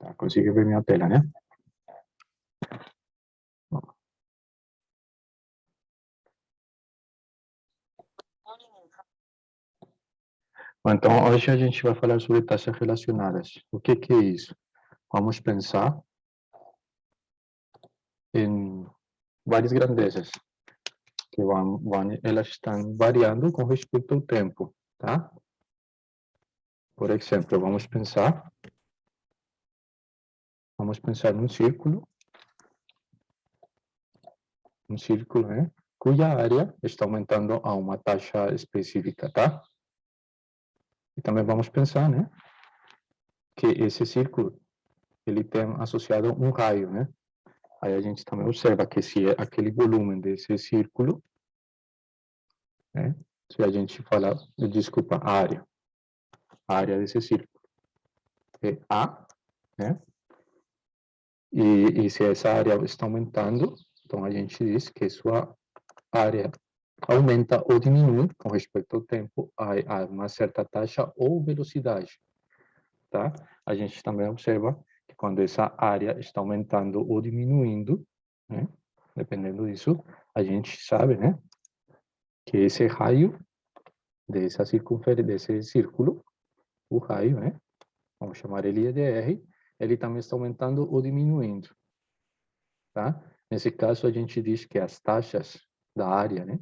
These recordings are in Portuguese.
Tá, consigo ver minha tela, né? Bom, então, hoje a gente vai falar sobre taxas relacionadas. O que é isso? Vamos pensar em várias grandezas que elas estão variando com respeito ao tempo, tá? Por exemplo, vamos pensar num círculo, né? Cuja área está aumentando a uma taxa específica, tá? E também vamos pensar, né? Que esse círculo, ele tem associado um raio, né? Aí a gente também observa que se é aquele volume desse círculo, né? Se a gente falar, desculpa, a área desse círculo é A, né? E se essa área está aumentando, então a gente diz que sua área aumenta ou diminui com respeito ao tempo a uma certa taxa ou velocidade, tá? A gente também observa que quando essa área está aumentando ou diminuindo, né? Dependendo disso, a gente sabe, né? Que esse raio dessa circunferência, desse círculo, o raio, né? Vamos chamar ele de R, ele também está aumentando ou diminuindo, tá? Nesse caso, a gente diz que as taxas da área, né?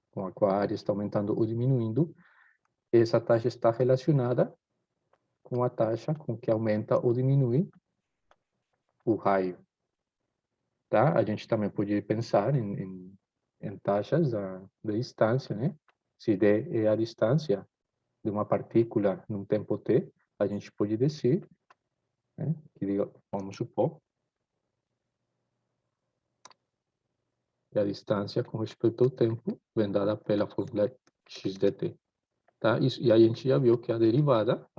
Com a qual a área está aumentando ou diminuindo, essa taxa está relacionada com a taxa com que aumenta ou diminui o raio, tá? A gente também pode pensar em taxas da distância, né? Se D é a distância de uma partícula num tempo t, a gente pode dizer, né? Que, vamos supor, que a distância com respeito ao tempo vem dada pela fórmula x dt. Tá? E aí a gente já viu que a derivada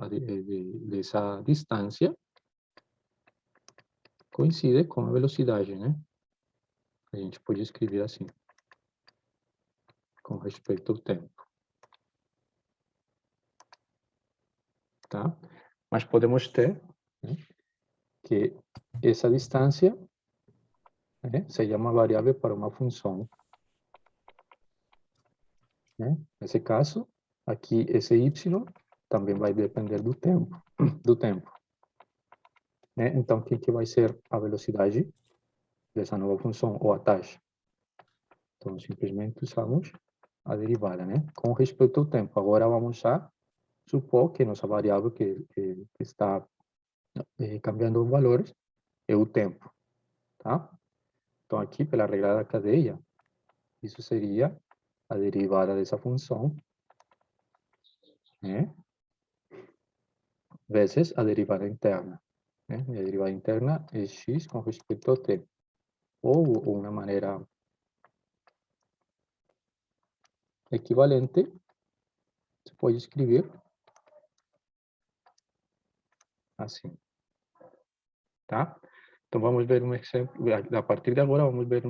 dessa distância coincide com a velocidade, né? A gente pode escrever assim, com respeito ao tempo. Tá? Mas podemos ter, né, que essa distância, né, seja uma variável para uma função. Né? Nesse caso, aqui esse y também vai depender do tempo. Né? Então, o que vai ser a velocidade dessa nova função, ou a taxa? Então, simplesmente usamos a derivada, né? Com respeito ao tempo. Agora, vamos a supor que nossa variável que está cambiando os valores é o tempo, tá? Então, aqui, pela regra da cadeia, isso seria a derivada dessa função, né? Vezes a derivada interna. Né? E a derivada interna é x com respeito ao tempo. Ou uma maneira equivalente, você pode escrever assim, tá? Então, vamos ver um exemplo. A partir de agora, vamos ver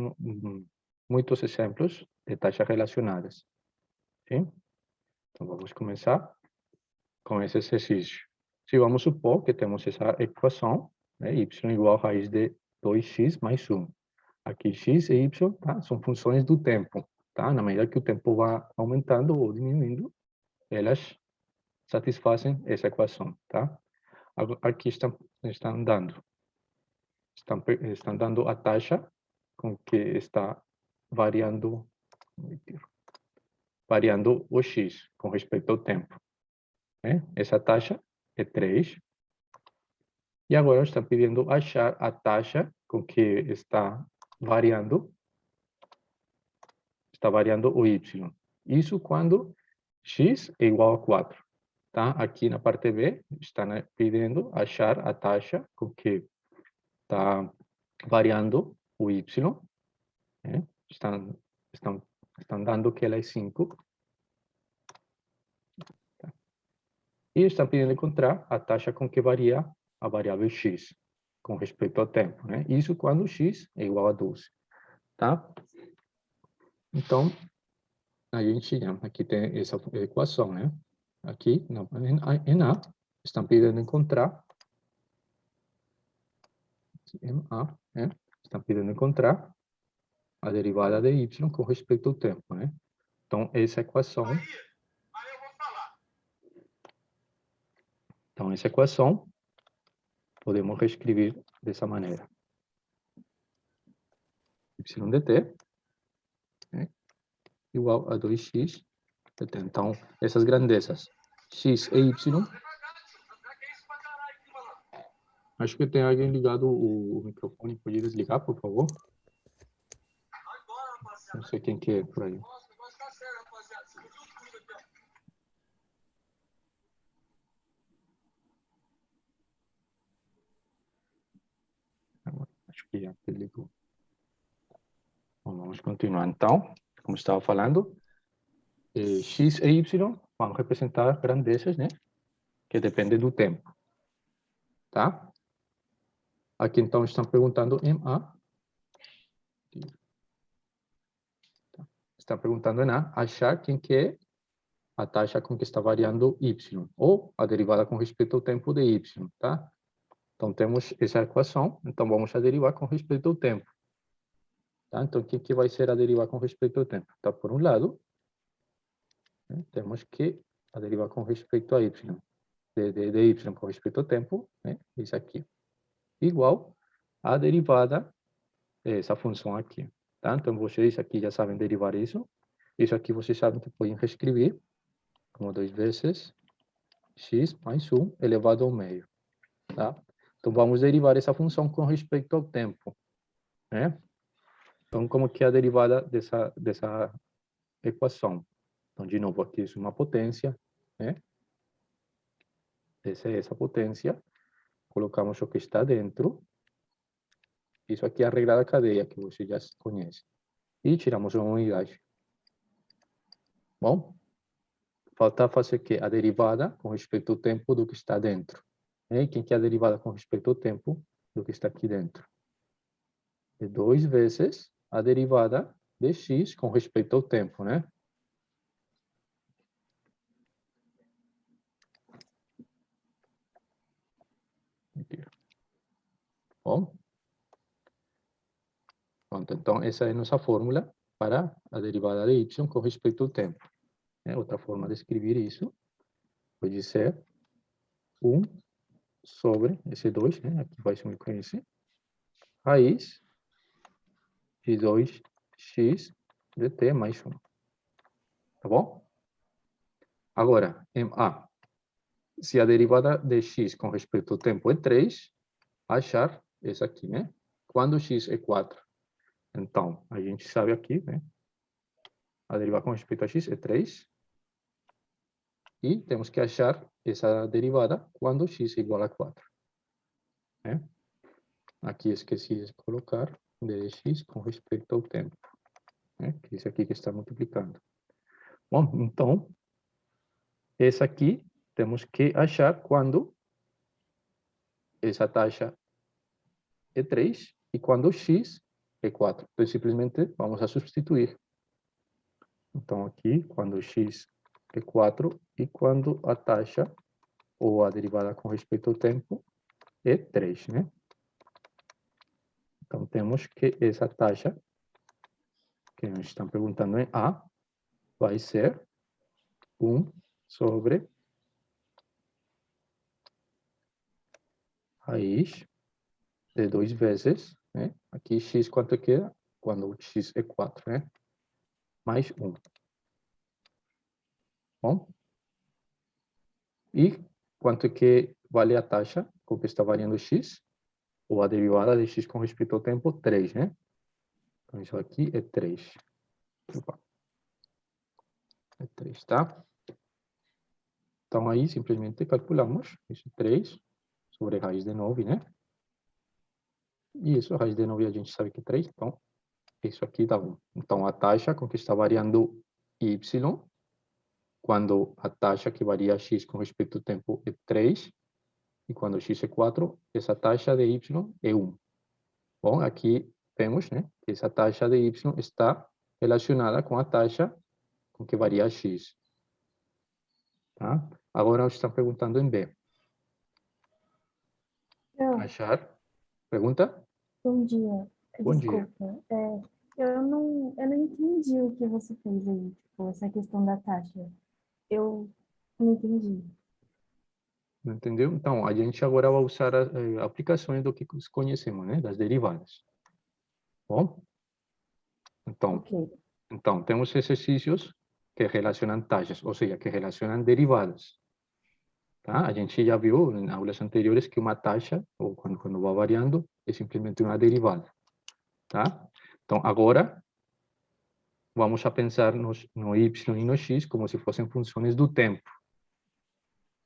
muitos exemplos de taxas relacionadas. Sim? Então, vamos começar com esse exercício. Se vamos supor que temos essa equação, né, y igual a raiz de 2x mais 1. Aqui x e y, tá, são funções do tempo. Tá? Na medida que o tempo vai aumentando ou diminuindo, elas satisfazem essa equação. Tá? Aqui estão dando a taxa com que está variando o x com respeito ao tempo. Né? Essa taxa é 3. E agora estão pedindo achar a taxa com que está variando o y. Isso quando x é igual a 4. Tá? Aqui na parte B, estão pedindo achar a taxa com que está variando o y. Né? Estão dando que ela é 5. Tá? E estão pedindo encontrar a taxa com que varia a variável x, com respeito ao tempo. Né? Isso quando x é igual a 12. Tá? Então, a gente aqui tem essa equação, né? Aqui, em A, estão pedindo encontrar MA, né? Estão pedindo encontrar a derivada de y com respeito ao tempo, né? Então, essa equação... Então, essa equação podemos reescrever dessa maneira. Y dt, né, igual a 2x dt. Então, essas grandezas, x e y... Acho que tem alguém ligado o microfone. Pode desligar, por favor? Não sei quem que é por aí. Acho que já desligou. Bom, vamos continuar então. Como estava falando, x e y vão representar grandezas, né? Que dependem do tempo. Tá? Aqui então estão perguntando em A. Está perguntando em A, achar quem que é a taxa com que está variando y, ou a derivada com respeito ao tempo de y, tá? Então, temos essa equação, então vamos a derivar com respeito ao tempo. Tá? Então, o que vai ser a derivar com respeito ao tempo? Então, por um lado, né, temos que a derivar com respeito a y, de y com respeito ao tempo, né, isso aqui, igual a derivada dessa função aqui. Tá? Então, vocês aqui já sabem derivar isso. Isso aqui vocês sabem que podem reescrever como 2 vezes x mais 1 elevado ao meio. Tá? Então, vamos derivar essa função com respeito ao tempo. Né? Então, como que é a derivada dessa equação? Então, de novo, aqui isso é uma potência, né? Essa é essa potência. Colocamos o que está dentro. Isso aqui é a regra da cadeia, que você já conhece. E tiramos uma unidade. Bom, falta fazer que a derivada com respeito ao tempo do que está dentro. E quem que é a derivada com respeito ao tempo do que está aqui dentro? É 2 vezes a derivada de x com respeito ao tempo, né? Aqui. Bom, pronto, então essa é a nossa fórmula para a derivada de y com respeito ao tempo. Outra forma de escrever isso pode ser 1 sobre esse 2, né? Aqui vai ser esse, raiz de 2x dt mais 1. Tá bom? Agora, em A, se a derivada de x com respeito ao tempo é 3, achar essa aqui, né? Quando x é 4. Então, a gente sabe aqui, né? A derivada com respeito a x é 3. E temos que achar essa derivada quando x é igual a 4. Né? Aqui esqueci de colocar dx com respeito ao tempo. Né? Que é isso aqui que está multiplicando. Bom, então, essa aqui temos que achar quando essa taxa é 3 e quando x é 4. Então, simplesmente vamos a substituir. Então, aqui, quando x é 4 e quando a taxa ou a derivada com respeito ao tempo é 3, né? Então, temos que essa taxa, que nos estão perguntando em A, vai ser 1 sobre raiz de 2 vezes, né? Aqui x quanto é que é? Quando o x é 4, né? Mais 1. Bom? E quanto é que vale a taxa com que está variando x? Ou a derivada de x com respeito ao tempo, 3, né? Então, isso aqui é 3. Opa. É 3, tá? Então, aí, simplesmente calculamos isso, 3 sobre raiz de 9, né? E isso, a raiz de 9 a gente sabe que é 3, então, isso aqui dá 1. Então, a taxa com que está variando y, quando a taxa que varia x com respeito ao tempo é 3, e quando x é 4, essa taxa de y é 1. Bom, aqui vemos, né, que essa taxa de y está relacionada com a taxa com que varia x. Tá? Agora, estão perguntando em B. Achar Pergunta? Bom dia. Bom dia. Desculpa. Eu não entendi o que você fez aí, tipo, essa questão da taxa. Eu não entendi. Não entendeu? Então, a gente agora vai usar aplicações do que conhecemos, né? Das derivadas. Bom? Então, Ok. temos exercícios que relacionam taxas, ou seja, que relacionam derivadas. Tá? A gente já viu em aulas anteriores que uma taxa, ou quando vai variando, é simplesmente uma derivada. Tá? Então, agora, vamos a pensar no y e no x como se fossem funções do tempo.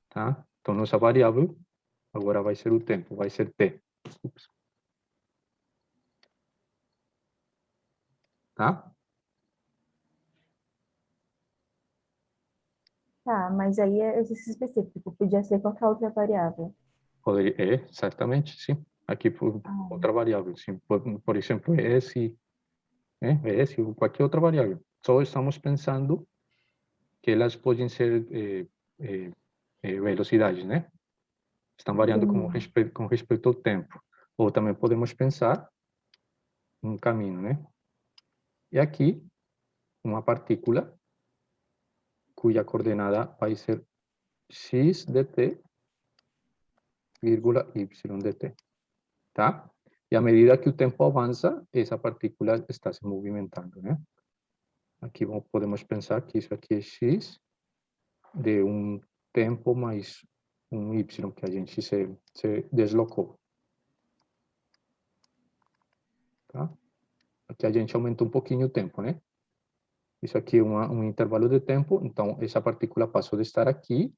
Tá? Então, nossa variável agora vai ser o tempo, vai ser t. Ups. Tá? Tá, mas aí é exercício específico. Podia ser qualquer outra variável. Poderia, exatamente, sim. Aqui por Ah, outra variável, sim. Por exemplo, S, S ou qualquer outra variável. Só estamos pensando que elas podem ser velocidades, né? Estão variando entendi. com respeito ao tempo. Ou também podemos pensar um caminho, né? E aqui, uma partícula cuja coordenada vai ser x de t, vírgula y de t. Tá? E à medida que o tempo avança, essa partícula está se movimentando, né? Aqui podemos pensar que isso aqui é x de um tempo mais um y que a gente se deslocou. Tá? Aqui a gente aumenta um pouquinho o tempo, né? Isso aqui é um intervalo de tempo, então essa partícula passou de estar aqui,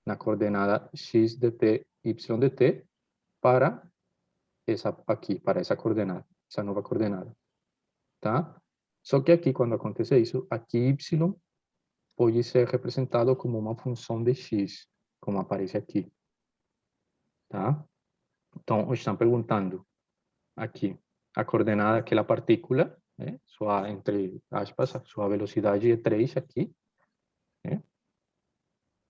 na coordenada x de t, y de t, para essa aqui, para essa coordenada, essa nova coordenada. Tá? Só que aqui, quando acontece isso, aqui y pode ser representado como uma função de x, como aparece aqui. Tá? Então, estão perguntando aqui a coordenada daquela partícula, né? Sua, entre aspas, sua velocidade é 3 aqui. Né?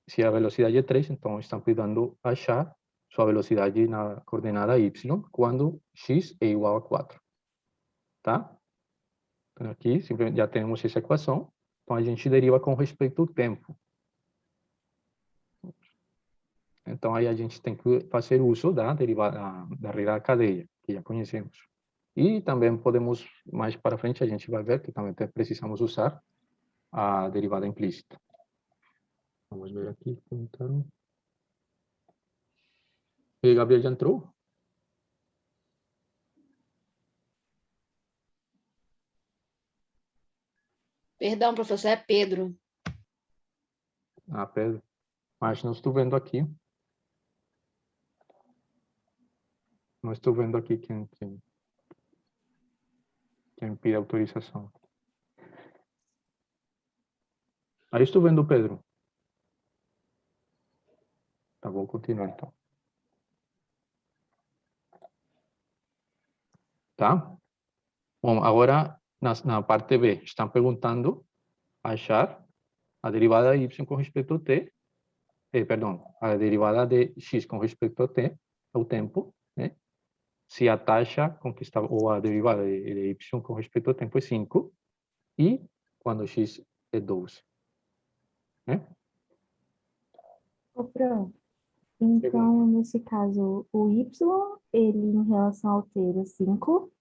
Se a velocidade é 3, então estão pedindo achar sua velocidade na coordenada y quando x é igual a 4. Tá? Então, aqui já temos essa equação. Então, a gente deriva com respeito ao tempo. Então, aí a gente tem que fazer uso da derivada da regra da cadeia, que já conhecemos. E também podemos, mais para frente, a gente vai ver que também precisamos usar a derivada implícita. Vamos ver aqui. E Gabriel já entrou? Perdão, professor, é Pedro. Ah, Pedro. Mas não estou vendo aqui. Não estou vendo aqui quem pide autorização. Aí estou vendo o Pedro. Tá, vou continuar então. Tá? Bom, agora na parte B, estão perguntando achar a derivada de y com respeito a t, perdão, a derivada de x com respeito a t, ao tempo, né? Se a taxa com que está, ou a derivada de y com respeito ao tempo é 5, e quando x é 12. Né? Ô, Fran, então, nesse caso, o y, ele em relação ao t é 5.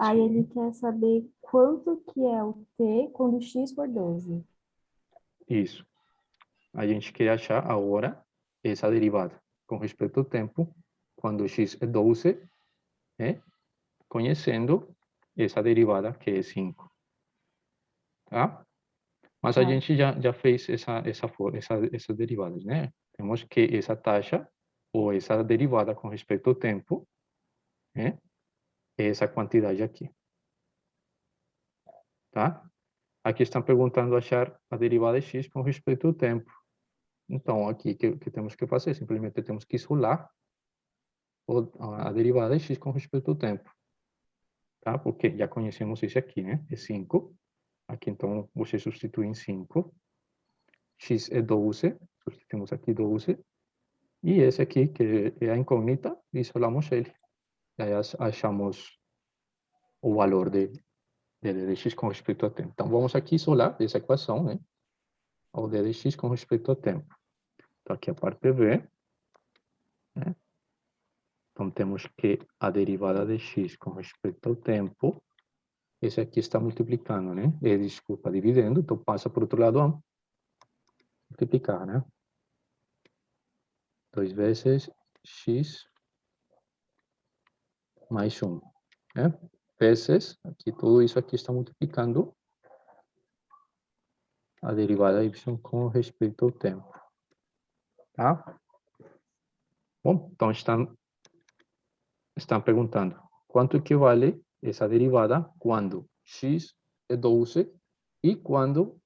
Aí ele Sim, quer saber quanto que é o t quando x for 12. isso. A gente quer achar agora essa derivada com respeito ao tempo, quando x é 12, né? Conhecendo essa derivada que é 5. Tá? Mas a Tá. gente já fez essas derivadas, né? Temos que essa taxa, ou essa derivada com respeito ao tempo, né? É essa quantidade aqui. Tá? Aqui estão perguntando achar a derivada de x com respeito ao tempo. Então, aqui, que temos que fazer? Simplesmente temos que isolar a derivada de x com respeito ao tempo. Tá? Porque já conhecemos isso aqui, né? É 5. Aqui, então, você substitui em 5. X é 12. Substituímos aqui 12. E esse aqui, que é a incógnita, isolamos ele. E aí achamos o valor de x com respeito ao tempo. Então, vamos aqui isolar essa equação, né? O d de x com respeito ao tempo. Então, aqui a parte B, né? Então, temos que a derivada de x com respeito ao tempo, esse aqui está multiplicando, né? Desculpa, dividendo, então passa por outro lado a multiplicar, né? 2 vezes x mais 1, né? Vezes, aqui tudo isso aqui está multiplicando a derivada y com respeito ao tempo, tá? Bom, então estão perguntando quanto equivale essa derivada quando x é 12 e quando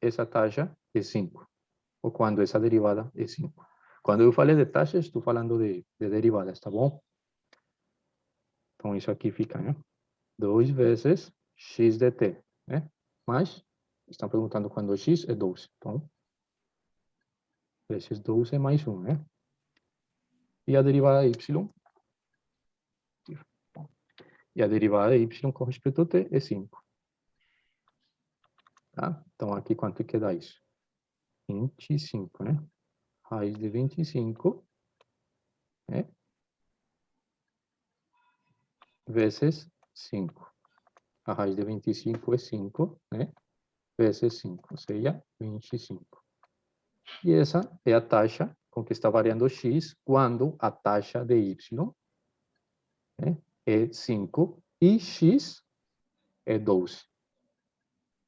essa taxa é 5, ou quando essa derivada é 5. Quando eu falei de taxas, estou falando de derivadas, tá bom? Então, isso aqui fica, né? 2 vezes x dt, né? Mas, estão perguntando quando x é 12. Então, vezes 12 mais 1, né? E a derivada de y? E a derivada de y com respeito a t é 5. Tá? Então, aqui quanto que dá isso? 25, né? Raiz de 25, né? Vezes 5. A raiz de 25 é 5, né? Vezes 5, ou seja, 25. E essa é a taxa com que está variando x quando a taxa de y, né, é 5 e x é 12.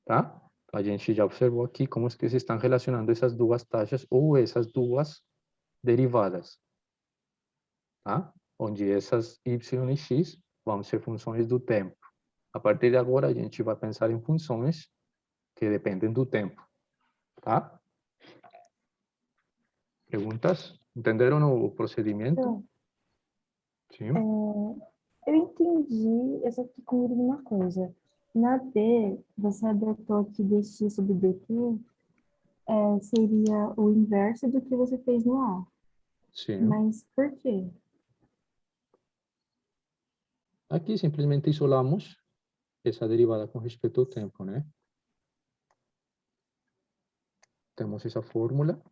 Tá? A gente já observou aqui como é que se estão relacionando essas duas taxas ou essas duas derivadas. Tá? Onde essas y e x vão ser funções do tempo. A partir de agora, a gente vai pensar em funções que dependem do tempo. Tá? Perguntas? Entenderam o procedimento? Então, Sim. eu entendi, eu só fiquei com dúvida uma coisa. Na D, você adotou aqui dx sobre dt, seria o inverso do que você fez no A. Sim. Mas por quê? Aqui simplesmente isolamos essa derivada com respeito ao tempo, né? Temos essa fórmula.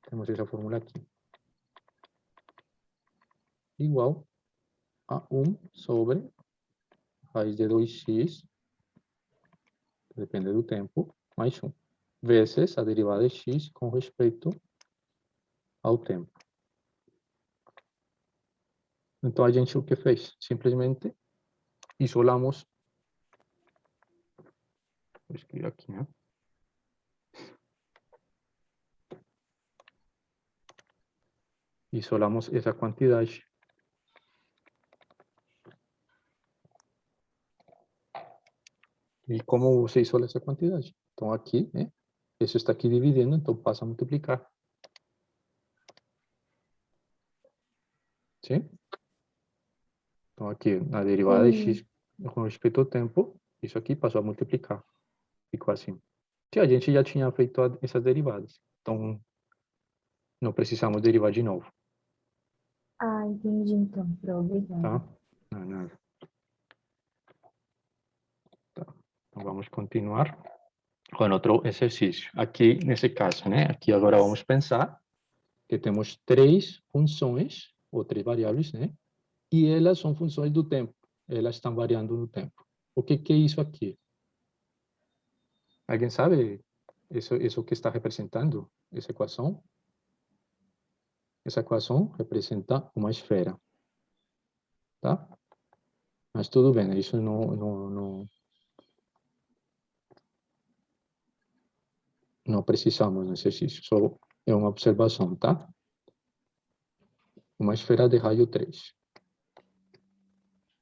Temos essa fórmula aqui. Igual a 1 sobre raiz de 2x, depende do tempo, mais 1, vezes a derivada de x com respeito ao tempo. Então, a gente o que fez? Simplesmente isolamos. Vou escrever aqui, né? Isolamos essa quantidade. E como você isola essa quantidade? Então, aqui, né? Isso está aqui dividindo, então passa a multiplicar. Sim? Então, aqui, na derivada de x com respeito ao tempo, isso aqui passou a multiplicar. Ficou assim. Que a gente já tinha feito essas derivadas. Então, não precisamos derivar de novo. Ah, entendi então. Pronto, obrigada. Tá? Não, nada. Tá. Então, vamos continuar com outro exercício. Aqui, nesse caso, né? Aqui agora vamos pensar que temos 3 funções, ou 3 variáveis, né? E elas são funções do tempo. Elas estão variando no tempo. O que é isso aqui? Alguém sabe isso que está representando essa equação? Essa equação representa uma esfera. Tá? Mas tudo bem, isso não precisamos no exercício, só é uma observação, tá? Uma esfera de raio 3.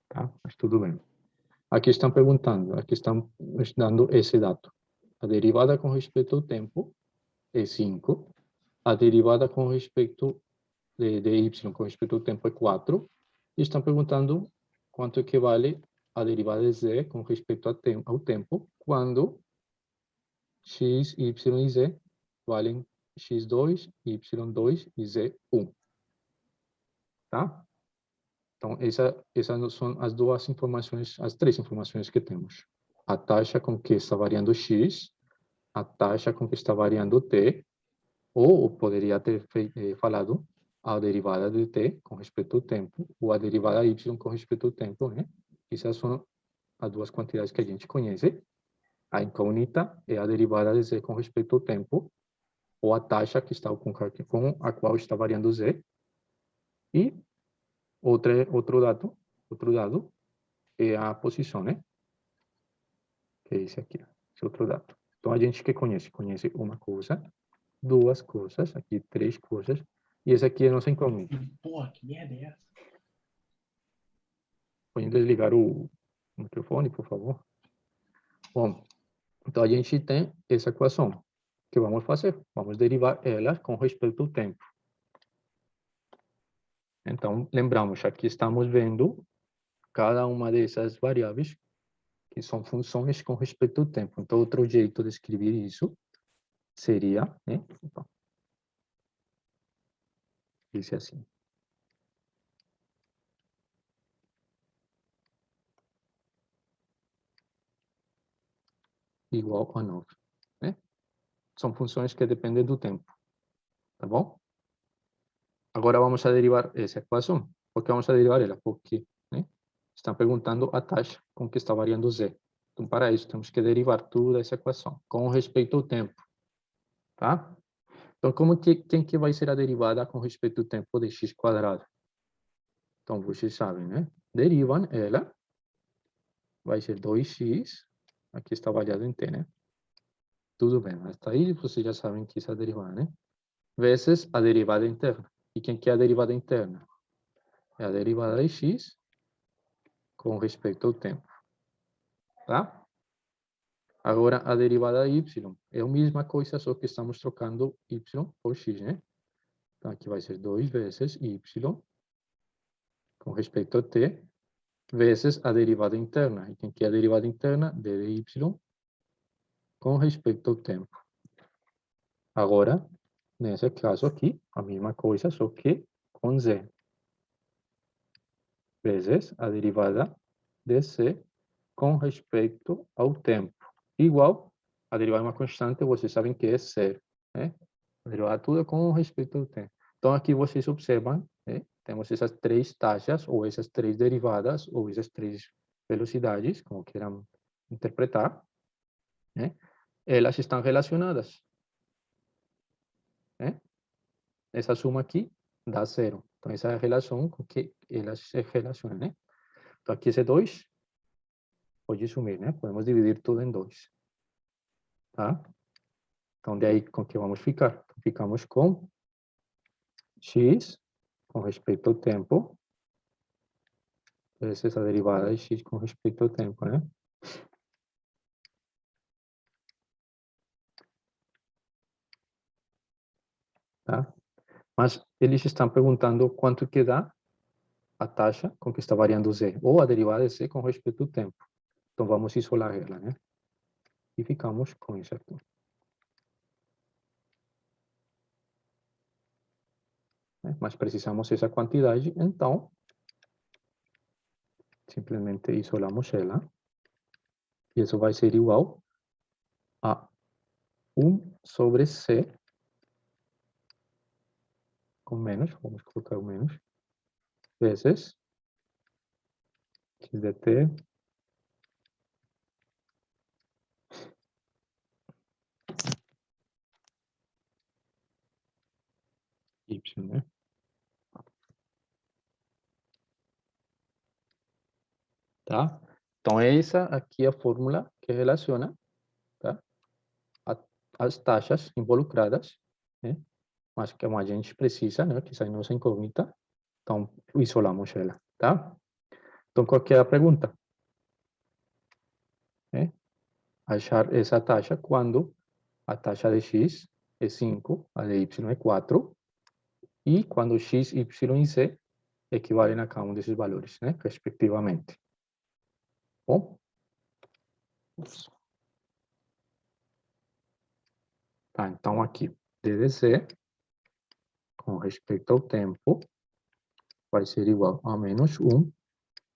Tá? Mas tudo bem. Aqui estão perguntando, aqui estão dando esse dado. A derivada com respeito ao tempo é 5. A derivada com respeito de y com respeito ao tempo é 4. E estão perguntando quanto equivale a derivada de z com respeito ao tempo quando x, y e z valem x2, y2 e z1. Tá? Então, essas são as duas informações, as três informações que temos. A taxa com que está variando x, a taxa com que está variando t, ou poderia ter falado a derivada de t com respeito ao tempo, ou a derivada y com respeito ao tempo, né? Essas são as duas quantidades que a gente conhece. A incógnita é a derivada de z com respeito ao tempo, ou a taxa que está com a qual está variando z. E outro dado é a posição, né? Que é esse aqui, esse outro dado. Então, a gente que conhece uma coisa, duas coisas, aqui três coisas, e esse aqui é a nossa incógnita. Porra, que merda é essa? Pode desligar o microfone, por favor? Bom, então a gente tem essa equação. O que vamos fazer? Vamos derivar ela com respeito ao tempo. Então, lembramos, aqui estamos vendo cada uma dessas variáveis que são funções com respeito ao tempo. Então, outro jeito de escrever isso seria, né? Esse assim. Igual a 9, né? São funções que dependem do tempo, tá bom? Agora vamos a derivar essa equação. Por que vamos a derivar ela? Porque, né, estão perguntando a taxa com que está variando z. Então, para isso, temos que derivar toda essa equação com respeito ao tempo, tá? Então, quem que vai ser a derivada com respeito ao tempo de x quadrado? Então, vocês sabem, né? Derivam ela, vai ser 2x, aqui está variado em t, né? Tudo bem, mas tá aí vocês já sabem que isso é a derivada, né? Vezes a derivada interna. E quem que é a derivada interna? É a derivada de x com respeito ao tempo, tá? Agora, a derivada de y é a mesma coisa, só que estamos trocando y por x, né? Então, aqui vai ser 2 vezes y com respeito a t, vezes a derivada interna. E quem que é a derivada interna? D de y com respeito ao tempo. Agora, nesse caso aqui, a mesma coisa, só que com z. Vezes a derivada de c com respeito ao tempo. Igual, a derivada de uma constante, vocês sabem que é zero, né? A derivada tudo é com respeito ao tempo. Então, aqui vocês observam, né? Temos essas três taxas, ou essas três derivadas, ou essas três velocidades, como queiram interpretar, né? Elas estão relacionadas, né? Essa soma aqui dá zero. Então, essa é a relação com que elas se relacionam, né? Então, aqui esse 2 pode sumir, né? Podemos dividir tudo em 2. Tá? Então, de aí com que vamos ficar? Então, ficamos com x com respeito ao tempo, essa é a derivada de x com respeito ao tempo, né? Tá? Mas eles estão perguntando quanto que dá a taxa com que está variando z, ou a derivada de z com respeito ao tempo. Então, vamos isolar ela, né? E ficamos com isso aqui. Mas precisamos essa quantidade, então, simplesmente isolamos ela. E isso vai ser igual a 1 sobre c, com menos, vamos colocar o menos, vezes x de t y, né? Tá? Então, essa aqui é a fórmula que relaciona, tá? As taxas involucradas, né? Mas que a gente precisa, né? Que essa é a nossa incógnita. Então, isolamos ela, tá? Então, qual que é a pergunta? Achar essa taxa quando a taxa de x é 5, a de y é 4, e quando x, y e z equivalem a cada um desses valores, né? Respectivamente. Bom? Tá, então aqui, de dz com respeito ao tempo vai ser igual a menos 1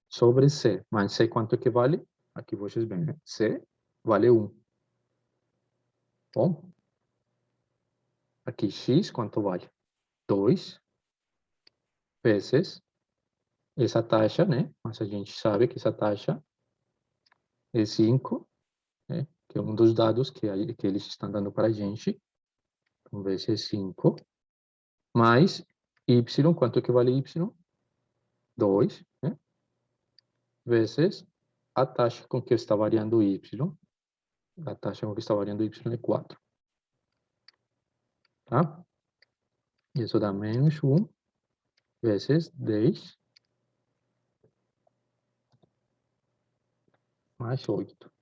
sobre c. Mas c quanto que vale? Aqui vocês veem, né? C vale 1. Bom, aqui x quanto vale? 2 vezes essa taxa, né? Mas a gente sabe que essa taxa é 5, né? Que é um dos dados que eles estão dando para a gente. Então, vezes 5, mais y, quanto que vale y? 2, né? Vezes a taxa com que está variando y. A taxa com que está variando y é 4. Tá? Isso dá menos 1 vezes 10 mais 8.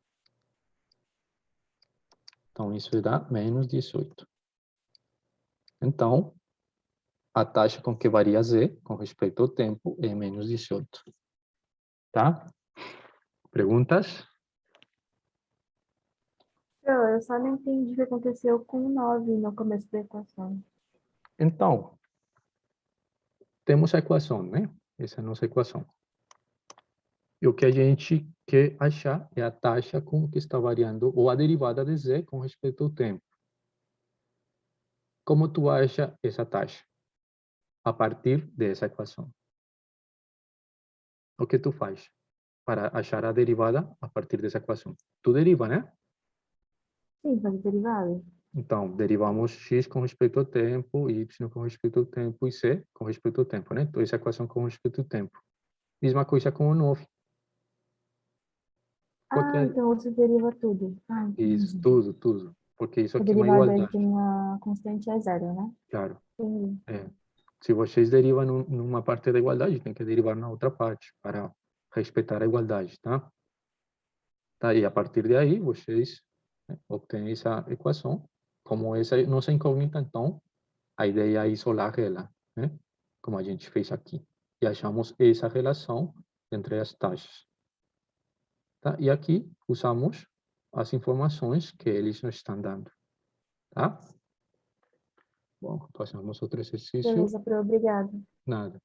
Então, isso dá menos 18. Então, a taxa com que varia z com respeito ao tempo é menos 18. Tá? Perguntas? Eu só não entendi o que aconteceu com o 9 no começo da equação. Então, temos a equação, né? Essa é a nossa equação. E o que a gente quer achar é a taxa com que está variando, ou a derivada de z com respeito ao tempo. Como tu acha essa taxa? A partir dessa equação. O que tu faz para achar a derivada a partir dessa equação? Tu deriva, né? Sim, fazer derivada. Então, derivamos x com respeito ao tempo, y com respeito ao tempo e c com respeito ao tempo, né? Então, essa equação com respeito ao tempo. Mesma coisa com o 9. Ah, então você deriva tudo. Ah, Isso, entendi. tudo. Porque isso O aqui é uma derivado ele igualdade, tem a constante é zero, né? claro. Entendi. É. Se vocês derivam numa parte da igualdade, tem que derivar na outra parte para respeitar a igualdade, tá? Tá, e a partir daí, vocês, né, obtêm essa equação. Como essa é nossa incógnita, então, a ideia é isolar ela, né? Como a gente fez aqui. E achamos essa relação entre as taxas. Tá? E aqui usamos as informações que eles nos estão dando. Tá? Bom, passamos outro exercício. Beleza, obrigada. Nada.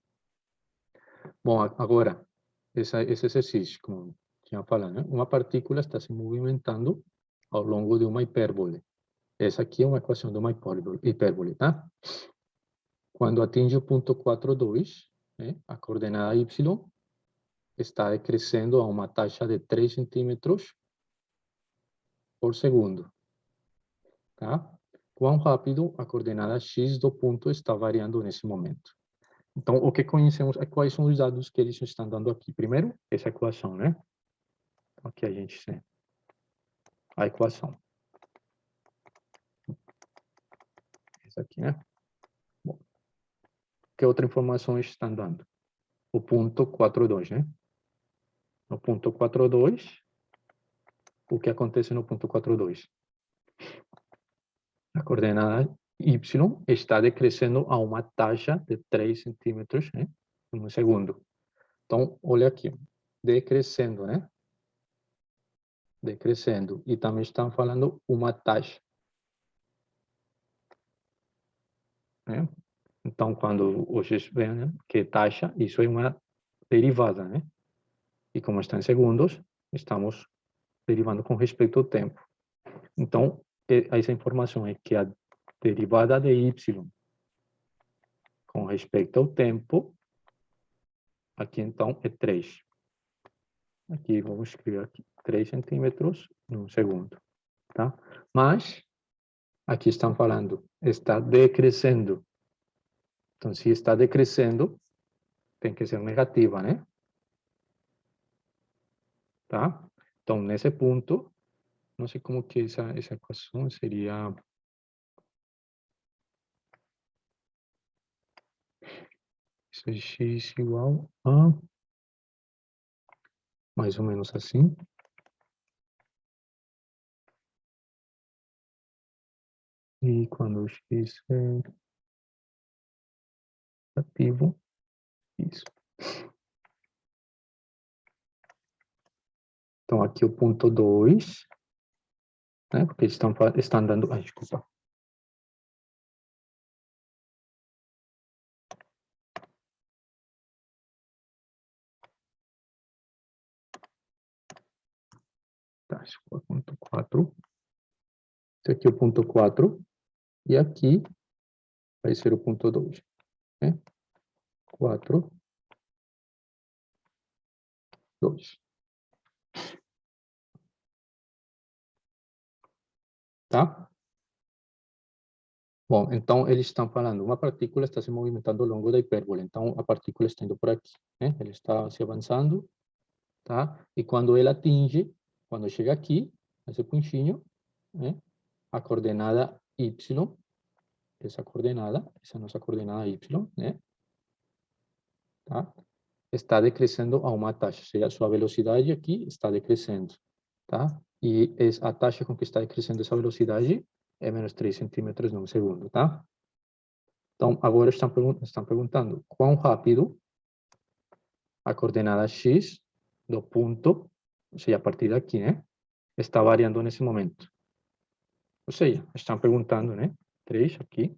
Bom, agora, esse exercício, como tinha falado, né? Uma partícula está se movimentando ao longo de uma hipérbole. Essa aqui é uma equação de uma hipérbole, tá? Quando atinge o ponto 4,2, né, a coordenada y está decrescendo a uma taxa de 3 centímetros por segundo. Tá? Quão rápido a coordenada x do ponto está variando nesse momento. Então, o que conhecemos é quais são os dados que eles estão dando aqui. Primeiro, essa equação, né? Aqui a gente tem a equação. Essa aqui, né? Bom, que outra informação eles estão dando? O ponto 4,2, né? No ponto 4,2, o que acontece no ponto 4,2? A coordenada y está decrescendo a uma taxa de 3 centímetros, né? Em um segundo. Então, olha aqui, decrescendo, né? Decrescendo. E também estão falando uma taxa. Né? Então, quando vocês veem, né, que taxa, isso é uma derivada, né? E como está em segundos, estamos derivando com respeito ao tempo. Então, essa informação é que a derivada de y com respeito ao tempo, aqui então é 3. Aqui vamos escrever aqui 3 centímetros num segundo, tá? Mas aqui estão falando, está decrescendo. Então, se está decrescendo, tem que ser negativa, né? Tá? Então, nesse ponto, não sei como que essa equação seria... Isso é x igual a... mais ou menos assim. E quando o x é negativo, isso. Então, aqui o ponto 2, né? Porque eles estão dando... Ai, desculpa. Tá, esse foi o ponto 4. Esse aqui é o ponto 4. E aqui vai ser o ponto 2. Né? 4, 2. Tá? Bom, então eles estão falando, uma partícula está se movimentando ao longo da hipérbole, então a partícula está indo por aqui, né? Ele está se avançando, tá? E quando ela atinge, quando chega aqui, esse pontinho, né? A coordenada y, essa é a nossa coordenada y, né? Tá? Está decrescendo a uma taxa, ou seja, a sua velocidade aqui está decrescendo, tá? E a taxa com que está decrescendo essa velocidade é menos 3 centímetros no segundo, tá? Então, agora estão perguntando quão rápido a coordenada x do ponto, ou seja, a partir daqui, né, está variando nesse momento. Ou seja, estão perguntando, né, 3 aqui,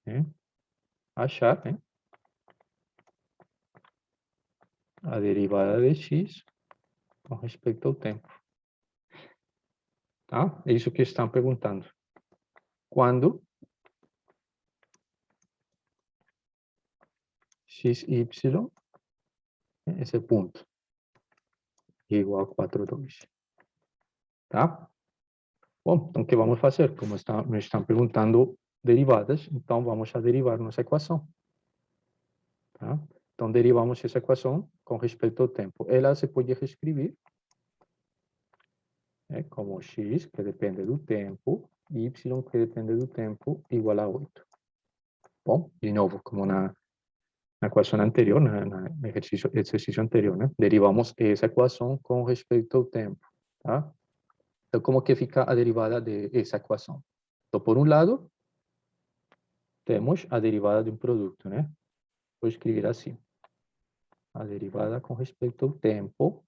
né, achar, né, a derivada de x com respeito ao tempo. Tá? É isso que estão perguntando. Quando xy, esse ponto, é igual a 4,2. Tá? Bom, então o que vamos fazer? Como me estão perguntando derivadas, então vamos a derivar nossa equação. Tá? Então derivamos essa equação com respeito ao tempo. Ela se pode reescrever como x, que depende do tempo, e y, que depende do tempo, igual a 8. Bom, de novo, como na equação anterior, no exercício anterior, né? Derivamos essa equação com respeito ao tempo. Tá? Então, como que fica a derivada dessa equação? Então, por um lado, temos a derivada de um produto, né? Vou escrever assim. A derivada com respeito ao tempo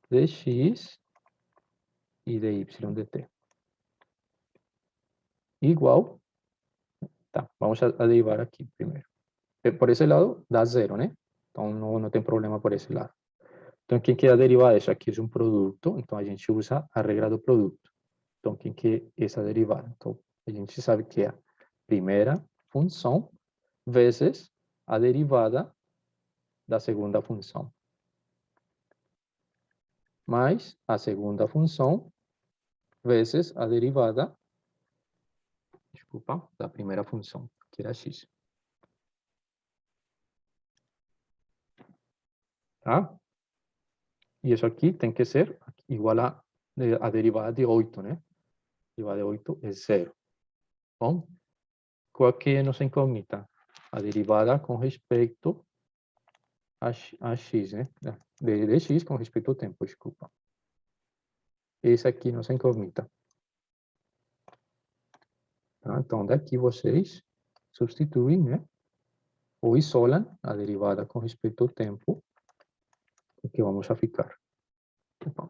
de x e de y dt. Igual, tá, vamos a derivar aqui primeiro. Por esse lado, dá zero, né? Então, não tem problema por esse lado. Então, quem quer derivar isso aqui é um produto, então a gente usa a regra do produto. Então, quem quer essa derivada? Então, a gente sabe que é a primeira função vezes a derivada da segunda função. Mais a segunda função vezes a derivada, desculpa, da primeira função, que era x. Tá? E isso aqui tem que ser igual a derivada de 8, né? A derivada de 8 é 0. Bom, qual que é a nossa incógnita? A derivada com respeito a x, né? De x com respeito ao tempo, desculpa. Essa aqui é a nossa incógnita. Tá? Então, daqui vocês substituem, né? Ou isolam a derivada com respeito ao tempo, o que vamos a ficar. Opa.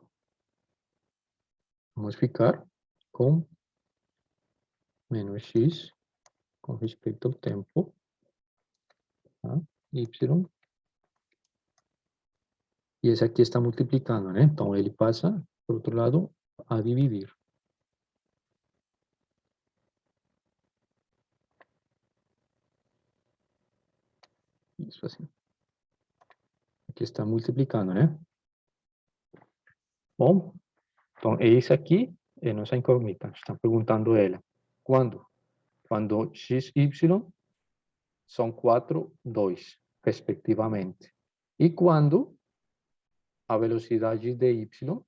Vamos ficar com menos x com respeito ao tempo, tá? Y. E esse aqui está multiplicando, né? Então, ele passa, por outro lado, a dividir. Isso assim. Aqui está multiplicando, né? Bom, então, esse aqui é nossa incógnita. Estão perguntando ela. Quando? Quando x e y são 4, 2, respectivamente. E quando a velocidade de y,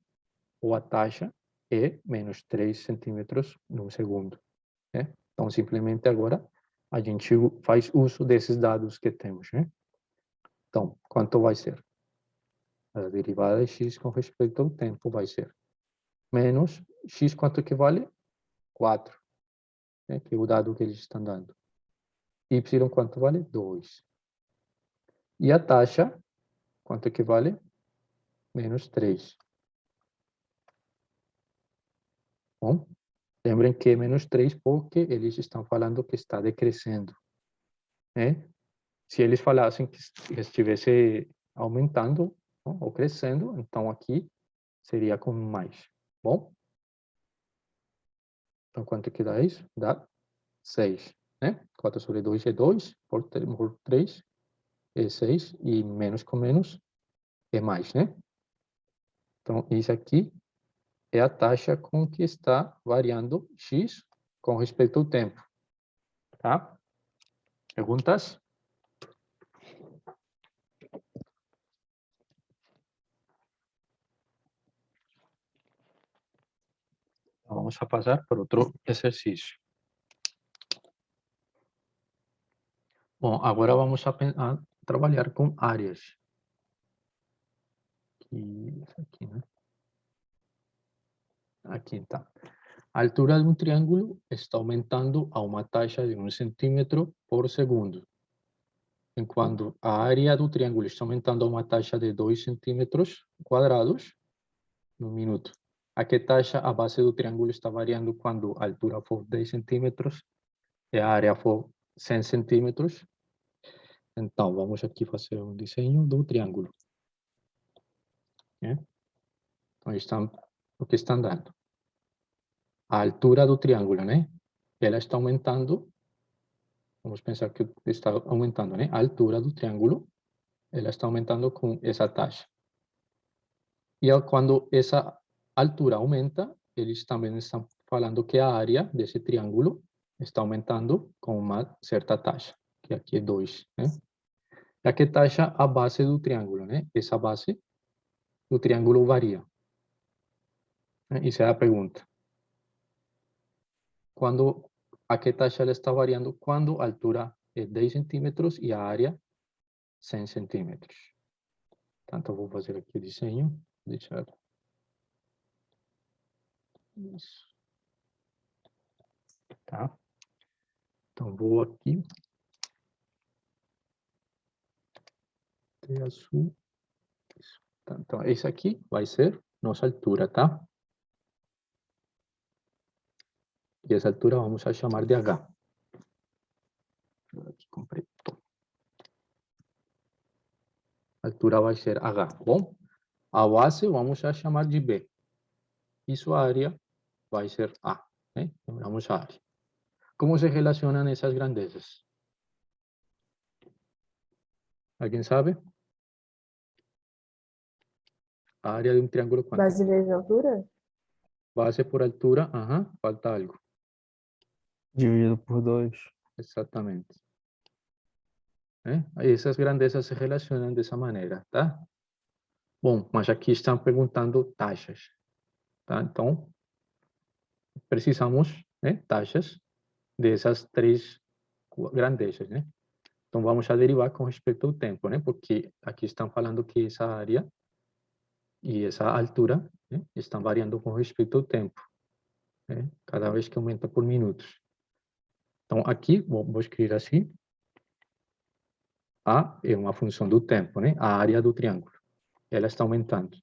ou a taxa, é menos 3 centímetros no segundo. Né? Então, simplesmente agora, a gente faz uso desses dados que temos. Né? Então, quanto vai ser? A derivada de x com respeito ao tempo vai ser menos x, quanto equivale? 4, né? Que é o dado que eles estão dando. Y, quanto vale? 2. E a taxa, quanto equivale? Menos 3. Bom, lembrem que é menos 3 porque eles estão falando que está decrescendo. Né? Se eles falassem que estivesse aumentando, não, ou crescendo, então aqui seria com mais. Bom? Então, quanto que dá isso? Dá 6, né? 4 sobre 2 é 2, por 3 é 6, e menos com menos é mais, né? Então, isso aqui é a taxa com que está variando x com respeito ao tempo. Tá? Perguntas? Então, vamos a passar por outro exercício. Bom, agora vamos a trabalhar com áreas. Isso aqui, né? Aqui está. A altura de um triângulo está aumentando a uma taxa de 1 centímetro por segundo, enquanto a área do triângulo está aumentando a uma taxa de 2 centímetros quadrados no minuto. A que taxa a base do triângulo está variando quando a altura for 10 centímetros e a área for 100 centímetros? Então, vamos aqui fazer um desenho do triângulo. Então, o que estão dando? A altura do triângulo, né? Ela está aumentando. Vamos pensar que está aumentando, né? A altura do triângulo, ela está aumentando com essa taxa. E quando essa altura aumenta, eles também estão falando que a área desse triângulo está aumentando com uma certa taxa, que aqui é 2, né? E a que taxa a base do triângulo, né? Essa base do triângulo varia. Essa é a pergunta. A que taxa ela está variando quando a altura é 10 centímetros e a área 100 centímetros. Portanto, vou fazer aqui o desenho. Deixar isso. Tá? Então, vou aqui. Tem azul. Isso. Tá, então, esse aqui vai ser nossa altura, tá? E essa altura vamos a chamar de H. Aqui com preto. A altura vai ser H. Bom, a base vamos a chamar de B. E sua área vai ser A. Né? Lembramos a área. Como se relacionam essas grandezas? Alguém sabe? A área de um triângulo quanto? Base vezes altura? Base por altura, falta algo. Dividido por 2. Exatamente. Essas grandezas se relacionam dessa maneira, tá? Bom, mas aqui estão perguntando taxas, tá? Então, precisamos, taxas dessas três grandezas, né? Então, vamos a derivar com respeito ao tempo, né? Porque aqui estão falando que essa área e essa altura, né, estão variando com respeito ao tempo, né? Cada vez que aumenta por minutos. Então, aqui, vou escrever assim. A é uma função do tempo, né? A área do triângulo. Ela está aumentando.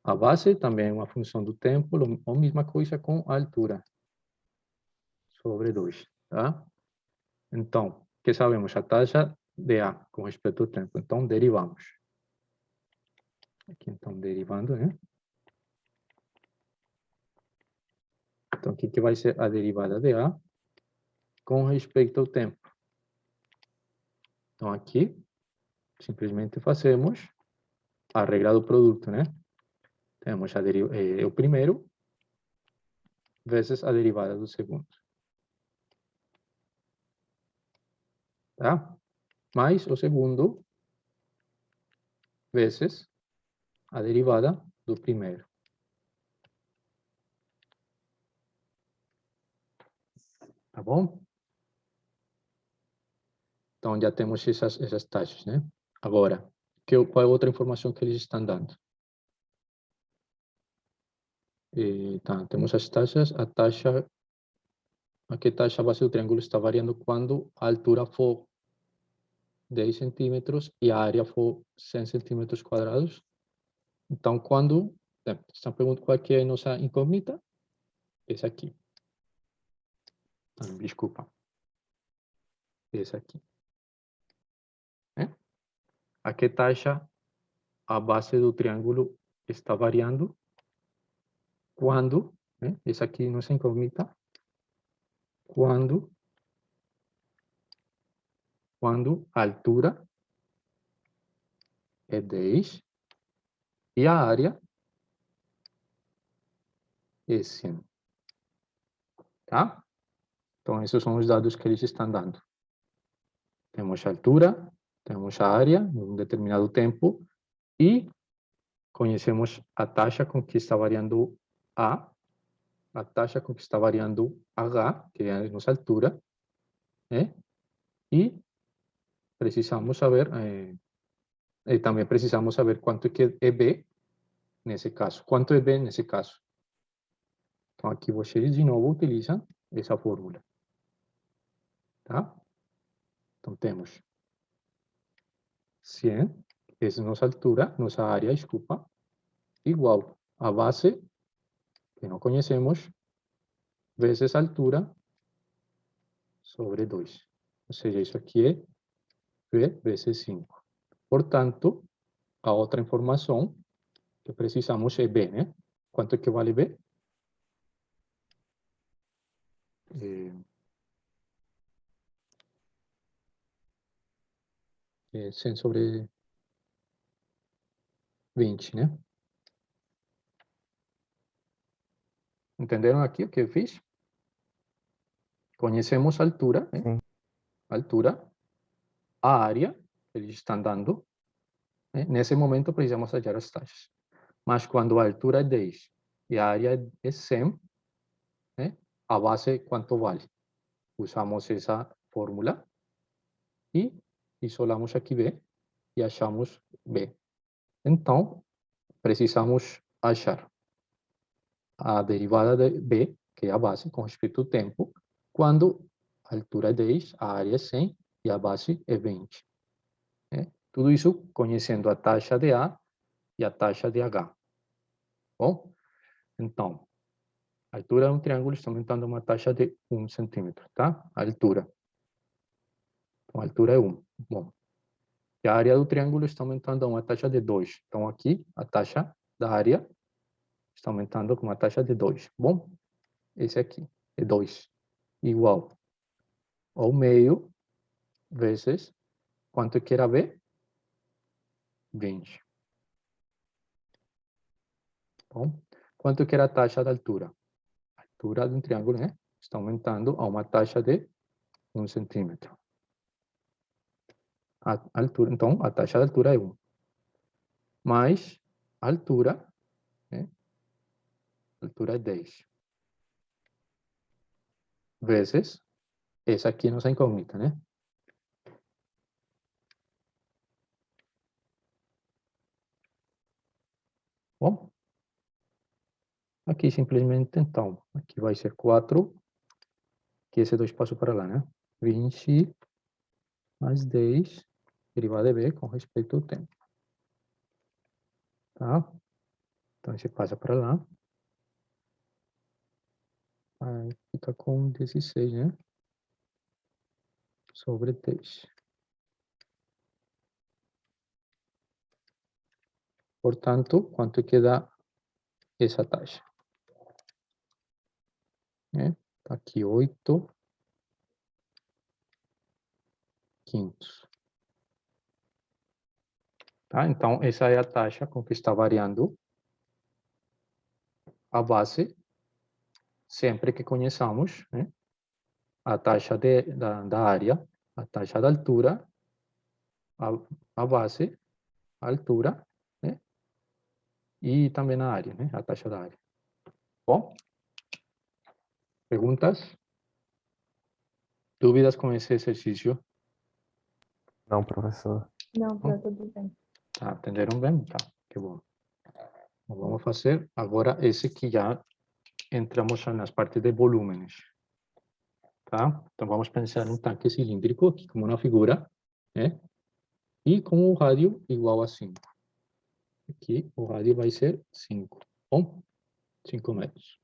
A base também é uma função do tempo, a mesma coisa com a altura. Sobre 2, tá? Então, o que sabemos? A taxa de A com respeito ao tempo. Então, derivamos. Aqui, então, derivando, né? Então, o que vai ser a derivada de A com respeito ao tempo? Então, aqui, simplesmente fazemos a regra do produto, né? Temos o primeiro vezes a derivada do segundo. Tá? Mais o segundo vezes a derivada do primeiro. Tá bom? Então, já temos essas taxas, né? Agora, qual é a outra informação que eles estão dando? Tá, temos as taxas. A que taxa a base do triângulo está variando quando a altura for 10 centímetros e a área for 100 centímetros quadrados. Então, quando... Estão perguntando qual que é a nossa incógnita? Esse aqui. Desculpa. Esse aqui. A que taxa a base do triângulo está variando quando, né? Essa aqui nossa incógnita, quando a altura é 10 e a área é 100, tá? Então, esses são os dados que eles estão dando. Temos a altura, temos a área, em um determinado tempo, e conhecemos a taxa com que está variando A, a taxa com que está variando H, que é a nossa altura, né? E precisamos saber, também precisamos saber quanto que é B nesse caso. Quanto é B nesse caso? Então, aqui vocês, de novo, utilizam essa fórmula. Tá? Então, temos 100, essa é nossa altura, nossa área, desculpa, igual a base, que não conhecemos, vezes a altura, sobre 2. Ou seja, isso aqui é B vezes 5. Portanto, a outra informação que precisamos é B, né? Quanto que vale B? 100 sobre 20, né? Entenderam aqui o que eu fiz? Conhecemos a altura, né? Sim. Altura, a área que eles estão dando. Né? Nesse momento, precisamos achar as taxas. Mas quando a altura é 10 e a área é 100, né? A base, quanto vale? Usamos essa fórmula e isolamos aqui B e achamos B. Então, precisamos achar a derivada de B, que é a base, com respeito ao tempo, quando a altura é 10, a área é 100 e a base é 20. Né? Tudo isso conhecendo a taxa de A e a taxa de H. Bom, então, a altura de um triângulo está aumentando uma taxa de 1 centímetro, tá? A altura. Então, a altura é 1. Bom, e a área do triângulo está aumentando a uma taxa de 2. Então, aqui, a taxa da área está aumentando com uma taxa de 2. Bom, esse aqui é 2. Igual ao meio vezes quanto que era B? 20. Bom, quanto que era a taxa da altura? A altura de um triângulo, né? Está aumentando a uma taxa de 1 centímetro. A altura, então, a taxa da altura é 1. Mais a altura, né? A altura é 10. Vezes, essa aqui é nossa incógnita, né? Bom, aqui simplesmente, então, aqui vai ser 4, que esse 2 passa para lá, né? 20 mais 10, derivada de B com respeito ao tempo. Tá? Então, você passa para lá. Aí fica com 16, né? Sobre 10. Portanto, quanto que dá essa taxa? Né? Tá aqui 8 quintos. Tá? Então, essa é a taxa com que está variando a base, sempre que conheçamos, né? A taxa da área, a taxa da altura, a base, a altura, né? E também a área, né? A taxa da área. Bom, perguntas? Dúvidas com esse exercício? Não, professor. Não, tá tudo bem. Tá, entenderam bem? Tá, que bom. Então, vamos fazer agora esse que já entramos nas partes de volúmenes. Tá? Então, vamos pensar um tanque cilíndrico aqui como uma figura, né? E com o rádio igual a 5. Aqui o rádio vai ser 5. Bom, 5 metros.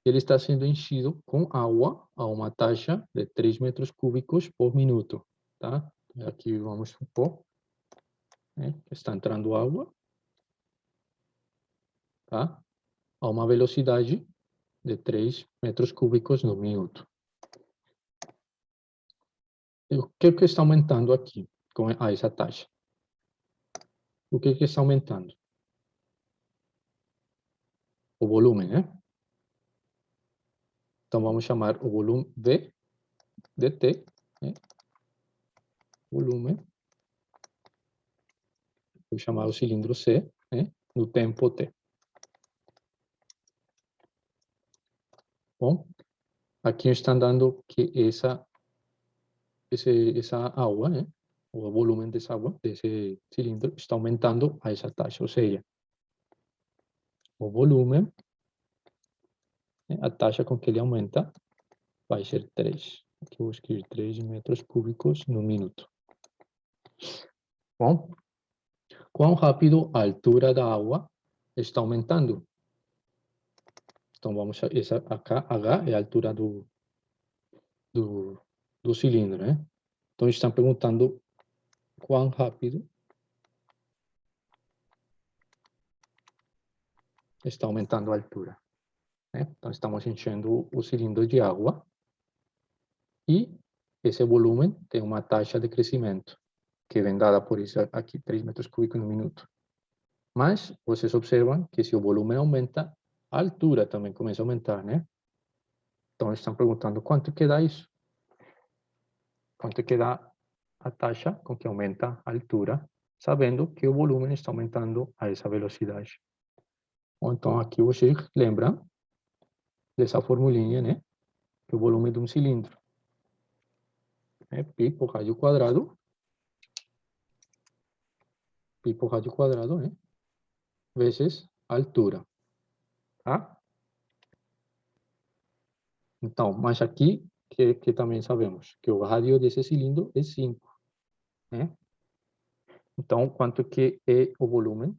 Ele está sendo enchido com água a uma taxa de 3 metros cúbicos por minuto. Tá? Aqui vamos supor, né, que está entrando água. tá? A uma velocidade de 3 metros cúbicos no minuto. E o que está aumentando aqui a essa taxa? O que está aumentando? O volume, né? Então, vamos chamar o volume V de T, né? Volume. Vou chamar o cilindro C, né? No tempo T. Bom, aqui estão dando que essa água, né? O volume dessa água, desse cilindro, está aumentando a essa taxa. Ou seja, o volume, né? A taxa com que ele aumenta vai ser 3. Aqui eu vou escrever 3 metros cúbicos no minuto. Bom, quão rápido a altura da água está aumentando? Então, vamos a essa acá, H é a altura do cilindro, né? Então, estão perguntando quão rápido está aumentando a altura, né? Então, estamos enchendo o cilindro de água e esse volume tem uma taxa de crescimento, que vem dada por isso aqui, 3 metros cúbicos no minuto. Mas vocês observam que se o volume aumenta, a altura também começa a aumentar, né? Então, estão perguntando quanto que dá isso? Quanto que dá a taxa com que aumenta a altura, sabendo que o volume está aumentando a essa velocidade. Então, aqui vocês lembram dessa formulinha, né? Que o volume de um cilindro é π por rádio quadrado, né? Vezes a altura, tá? Então, mas aqui, que também sabemos, que o rádio desse cilindro é 5, né? Então, quanto que é o volume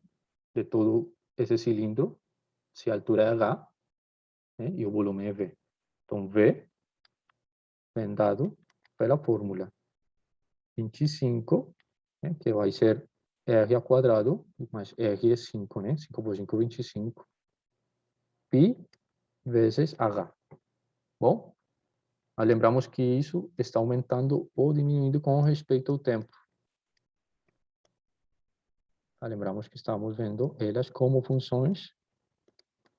de todo esse cilindro, se a altura é h, né? E o volume é v. Então, v vem dado pela fórmula 25, né? Que vai ser r ao quadrado, mas r é 5, né? 5 por 5, 25. Pi vezes h. Bom, lembramos que isso está aumentando ou diminuindo com respeito ao tempo. Lembramos que estamos vendo elas como funções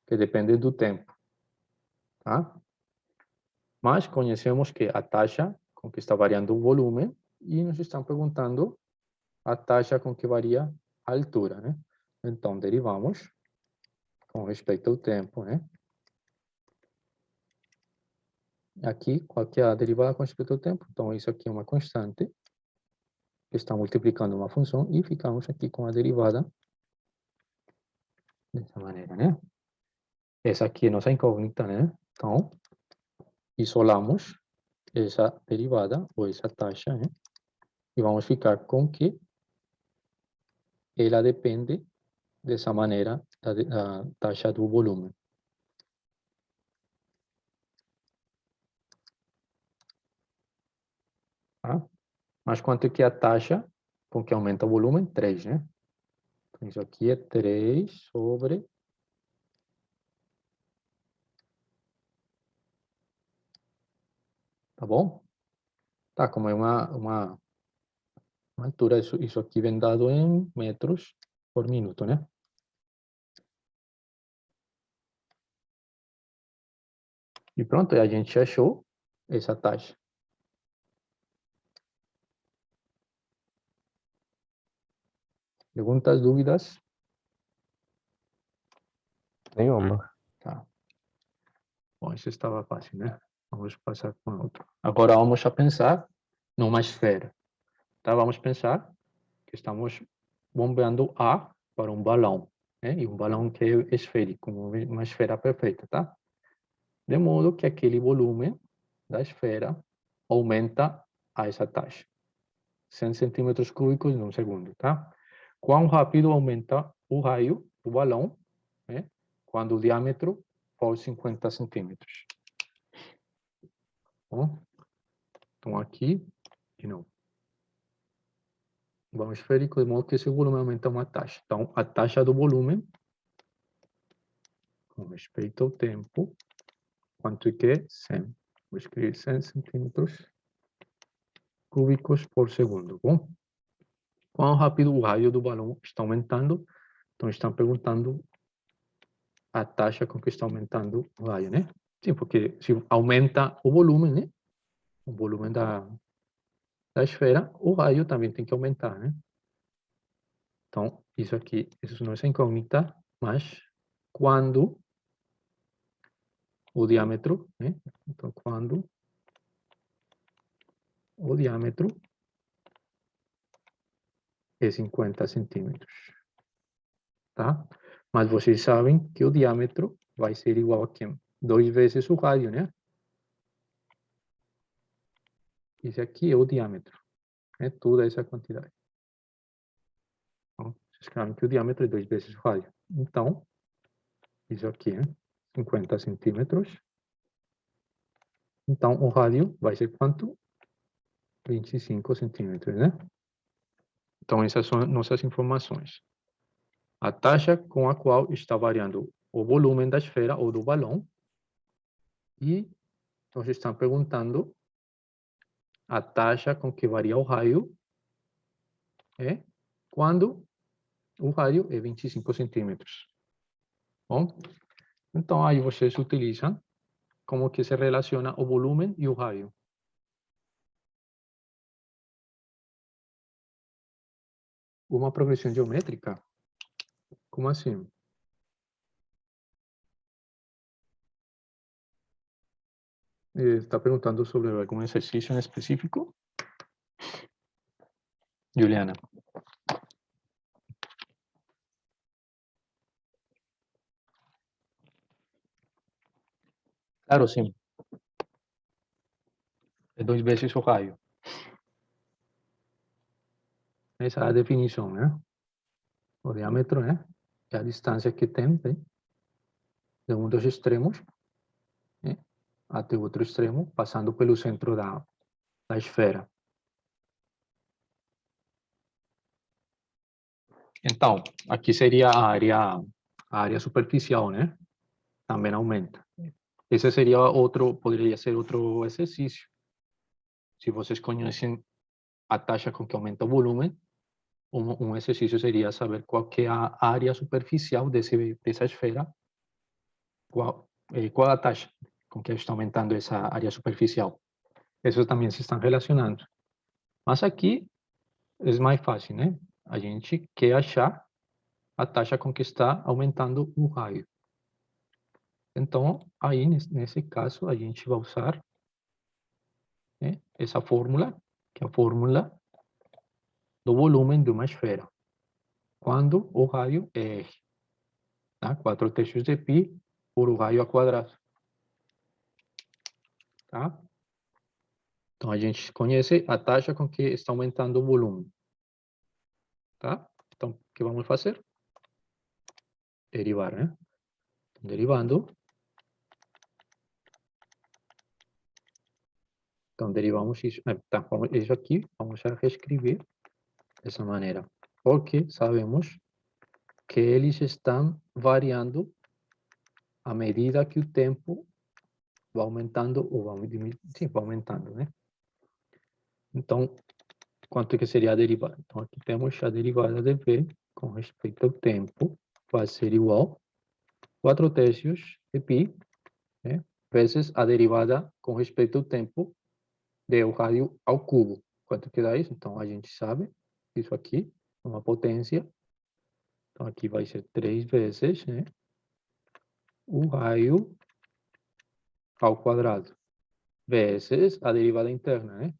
que dependem do tempo, tá? Mas conhecemos que a taxa com que está variando o volume e nos estão perguntando a taxa com que varia a altura, né? Então, derivamos com respeito ao tempo, né? Aqui, qual que é a derivada com respeito ao tempo? Então, isso aqui é uma constante que está multiplicando uma função e ficamos aqui com a derivada dessa maneira, né? Essa aqui é nossa incógnita, né? Então, isolamos essa derivada ou essa taxa, né? E vamos ficar com que ela depende dessa maneira da taxa do volume. Tá? Mas quanto que é a taxa com que aumenta o volume? 3, né? Então, isso aqui é 3 sobre... Tá bom? Tá, como é uma altura, isso aqui vem dado em metros por minuto, né? E pronto, a gente achou essa taxa. Perguntas, dúvidas? Nenhuma. Tá. Bom, isso estava fácil, né? Vamos passar para outro. Agora vamos a pensar numa esfera. Tá? Vamos pensar que estamos bombeando ar para um balão, né? E um balão que é esférico, uma esfera perfeita, tá? De modo que aquele volume da esfera aumenta a essa taxa. 100 centímetros cúbicos em um segundo, tá? Quão rápido aumenta o raio do balão, né? Quando o diâmetro for 50 centímetros. Bom, então aqui, de novo. Vamos esférico, de modo que esse volume aumenta uma taxa. Então, a taxa do volume com respeito ao tempo, quanto é que é? 100. Vou escrever 100 centímetros cúbicos por segundo. Bom, quão rápido o raio do balão está aumentando? Então, estão perguntando a taxa com que está aumentando o raio, né? Sim, porque se aumenta o volume, né? O volume da esfera, o raio também tem que aumentar, né? Então, isso aqui, isso não é incógnita, mas quando o diâmetro, né? Então, quando o diâmetro é 50 centímetros, tá? Mas vocês sabem que o diâmetro vai ser igual a quem? 2 vezes o rádio, né? Esse aqui é o diâmetro, né? Toda essa quantidade. Então, vocês escrevem que o diâmetro é 2 vezes o rádio. Então, isso aqui é 50 centímetros. Então, o rádio vai ser quanto? 25 centímetros, né? Então, essas são nossas informações. A taxa com a qual está variando o volume da esfera ou do balão. E nós estamos perguntando a taxa com que varia o raio quando o raio é 25 centímetros. Bom, então aí vocês utilizam como que se relaciona o volume e o raio. Uma progressão geométrica? Como assim? Está perguntando sobre algum exercício em específico? Juliana. Claro, sim. É 2 vezes o raio. Essa é a definição, né? O diâmetro, né? É a distância que tem, né? De um dos extremos, né? Até o outro extremo, passando pelo centro da esfera. Então, aqui seria a área superficial, né? Também aumenta. Esse seria outro, poderia ser outro exercício. Se vocês conhecem a taxa com que aumenta o volume, um exercício seria saber qual que é a área superficial dessa esfera, qual a taxa com que está aumentando essa área superficial. Esses também se estão relacionando. Mas aqui é mais fácil, né? A gente quer achar a taxa com que está aumentando o raio. Então, aí, nesse caso, a gente vai usar, né, essa fórmula, que é a fórmula do volume de uma esfera, quando o raio é R, tá? 4/3 de π por o raio ao quadrado. Tá? Então, a gente conhece a taxa com que está aumentando o volume. Tá? Então, o que vamos fazer? Derivar, né? Derivando. Então, derivamos isso. Tá, isso aqui, vamos a reescrever dessa maneira. Porque sabemos que eles estão variando à medida que o tempo vai aumentando ou vai diminuindo. Sim, vai aumentando, né? Então, quanto que seria a derivada? Então, aqui temos a derivada de V com respeito ao tempo, vai ser igual a 4/3 de π, né, vezes a derivada com respeito ao tempo de o rádio ao cubo. Quanto que dá isso? Então, a gente sabe isso aqui, uma potência. Então, aqui vai ser 3 vezes, né, o raio ao quadrado, vezes a derivada interna, né?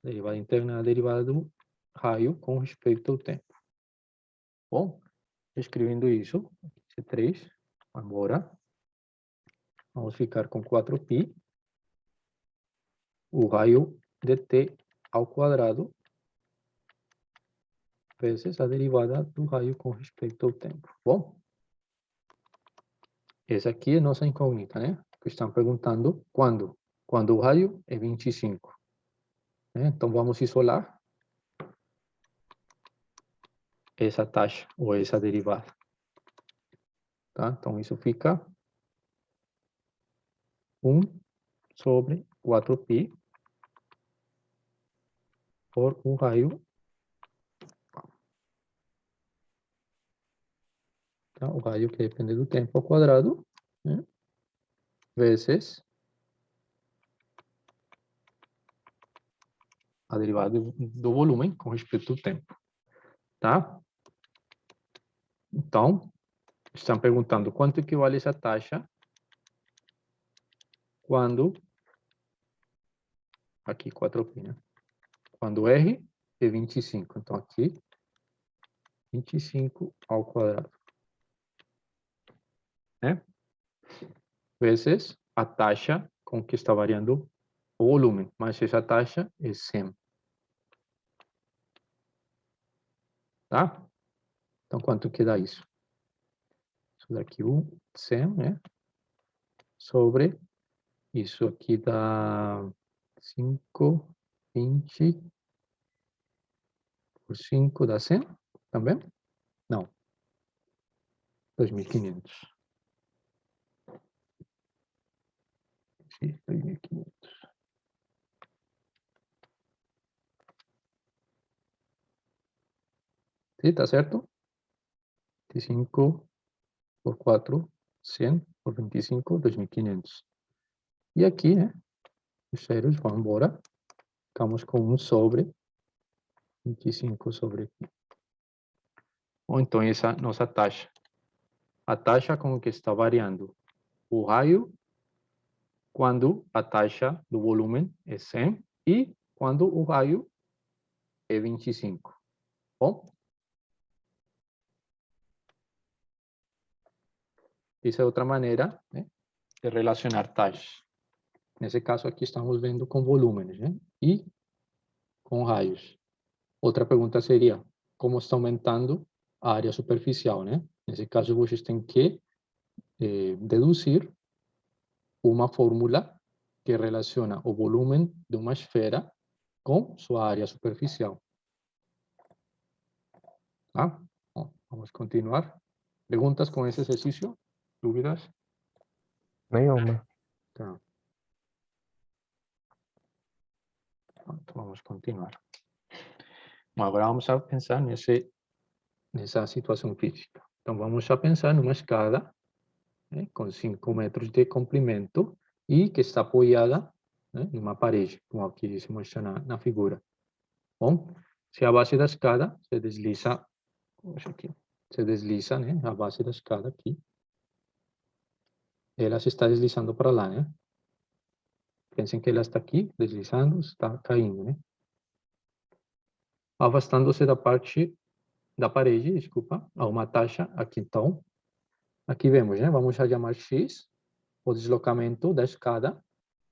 Derivada interna é a derivada do raio com respeito ao tempo. Bom, escrevendo isso, C3, agora, vamos ficar com 4π, o raio de t ao quadrado, vezes a derivada do raio com respeito ao tempo. Bom, essa aqui é nossa incógnita, né? Que estão perguntando quando. Quando o raio é 25. Né? Então, vamos isolar essa taxa ou essa derivada. tá? Então, isso fica 1 sobre 4π por o raio, tá? O raio que depende do tempo ao quadrado, né? Vezes a derivada do volume com respeito ao tempo, tá? Então, estão perguntando quanto equivale essa taxa quando, aqui 4π, né? Quando R é 25. Então, aqui, 25 ao quadrado, né? Vezes a taxa com que está variando o volume, mas essa taxa é 100. Tá? Então, quanto que dá isso? Isso daqui, 100, né? Sobre isso aqui dá 5, 20 por 5 dá 100 também? Não. 2.500. Sim, 2.500. Sim, tá certo? 25 por 4, 100 por 25, 2.500. E aqui, né? Os zeros vão embora. Ficamos com 1 sobre 25 sobre aqui. Ou então, essa nossa taxa. A taxa com que está variando o raio quando a taxa do volume é 100 e quando o raio é 25. Bom, essa é outra maneira, né, de relacionar taxas. Nesse caso aqui estamos vendo com volúmenes, né, e com raios. Outra pergunta seria, como está aumentando a área superficial, né? Nesse caso, vocês têm que deduzir uma fórmula que relaciona o volume de uma esfera com sua área superficial. Tá? Bom, vamos continuar. ¿Preguntas com esse exercício? ¿Dúvidas? Nenhuma. Tá. Então, vamos continuar. Bom, agora vamos a pensar nessa situação física. Então, vamos a pensar numa escada, né, com 5 metros de comprimento e que está apoiada, né, numa parede, como aqui se mostra na figura. Bom, se a base da escada se desliza, aqui, se desliza, né, a base da escada aqui, ela se está deslizando para lá, né? Pensem que ela está aqui, deslizando, está caindo, né? Afastando-se da parede, desculpa, a uma taxa aqui, então. Aqui vemos, né? Vamos chamar X o deslocamento da escada,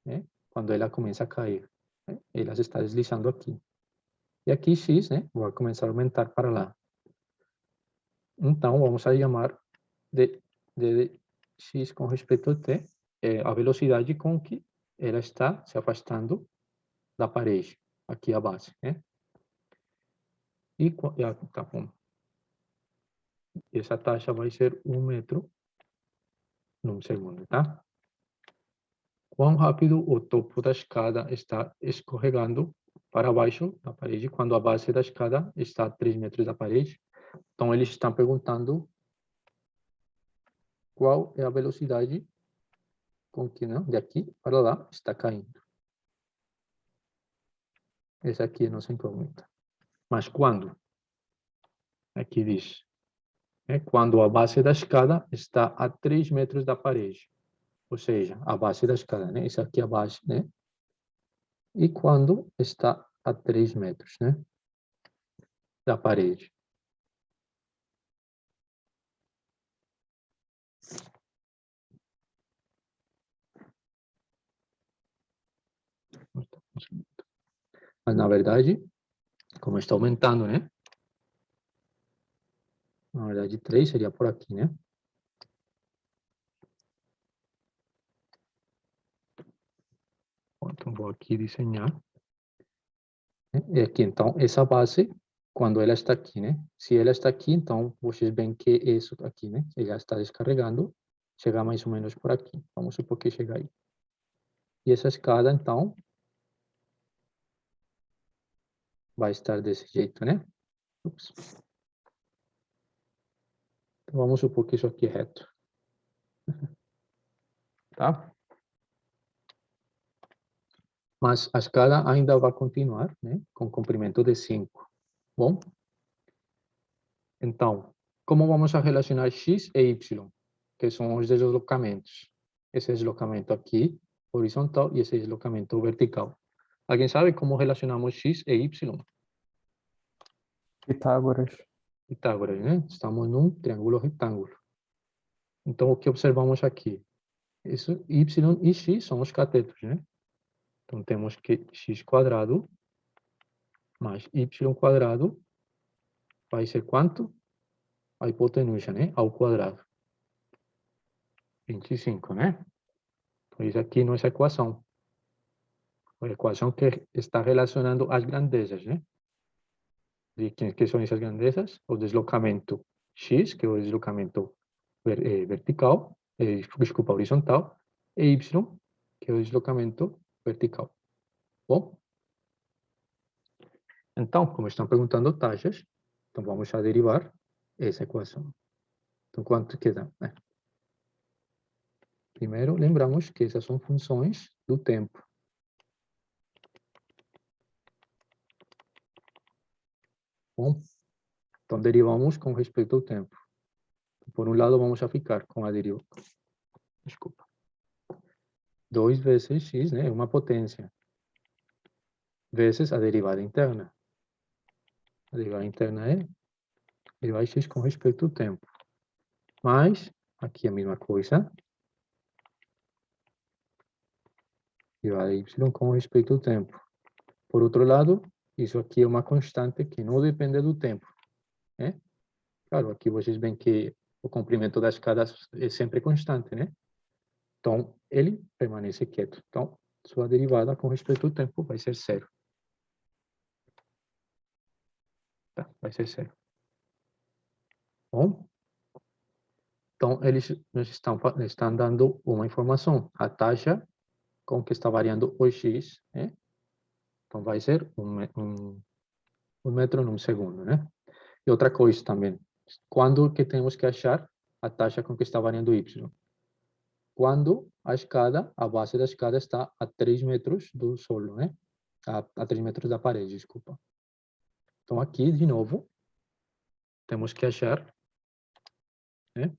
né? Quando ela começa a cair, né? Ela se está deslizando aqui. E aqui X, né? Vai começar a aumentar para lá. Então, vamos a chamar de X com respeito a T, a velocidade com que ela está se afastando da parede, aqui a base, né? E tá bom. Essa taxa vai ser 1 metro num segundo, tá? Quão rápido o topo da escada está escorregando para baixo da parede quando a base da escada está a 3 metros da parede? Então, eles estão perguntando qual é a velocidade com que, né, de aqui para lá está caindo. Essa aqui é a nossa incógnita. Mas quando? Aqui diz, né, quando a base da escada está a 3 metros da parede. Ou seja, a base da escada, né? Essa aqui é a base, né? E quando está a 3 metros, né? Da parede. Mas, na verdade, como está aumentando, né? Na verdade, 3 seria por aqui, né? Então, vou aqui desenhar. E aqui, então, essa base quando ela está aqui, né? Se ela está aqui, então vocês veem que isso aqui, né? Ela está descarregando, chega mais ou menos por aqui. Vamos supor que chega aí. E essa escada, então, vai estar desse jeito, né? Ups. Então, vamos supor que isso aqui é reto. Tá? Mas a escada ainda vai continuar, né? Com comprimento de 5. Bom? Então, como vamos a relacionar x e y? Que são os deslocamentos. Esse deslocamento aqui, horizontal, e esse deslocamento vertical. Alguém sabe como relacionamos x e y? Pitágoras. Pitágoras, né? Estamos num triângulo retângulo. Então, o que observamos aqui? Isso, y e x são os catetos, né? Então, temos que x quadrado mais y quadrado vai ser quanto? A hipotenusa, né? Ao quadrado. 25, né? Então, isso aqui nossa equação. A equação que está relacionando as grandezas, né? E que são essas grandezas? O deslocamento x, que é o deslocamento vertical, desculpa, horizontal, e y, que é o deslocamento vertical. Bom? Então, como estão perguntando taxas, então vamos a derivar essa equação. Então, quanto que dá? Primeiro, lembramos que essas são funções do tempo. Bom, então derivamos com respeito ao tempo. Por um lado, vamos a ficar com a deriva. Desculpa. 2 vezes x, né? Uma potência. Vezes a derivada interna. A derivada interna é derivar x com respeito ao tempo. Mas, aqui a mesma coisa. Derivada y com respeito ao tempo. Por outro lado, isso aqui é uma constante que não depende do tempo. Né? Claro, aqui vocês veem que o comprimento das escadas é sempre constante, né? Então, ele permanece quieto. Então, sua derivada com respeito ao tempo vai ser zero. Tá? Vai ser zero. Bom? Então, eles nos estão dando uma informação. A taxa com que está variando o x, né? Então, vai ser um metro num segundo, né? E outra coisa também. Quando que temos que achar a taxa com que está variando y? Quando a escada, a base da escada está a 3 metros do solo, né? A 3 metros da parede, desculpa. Então, aqui, de novo, temos que achar, né?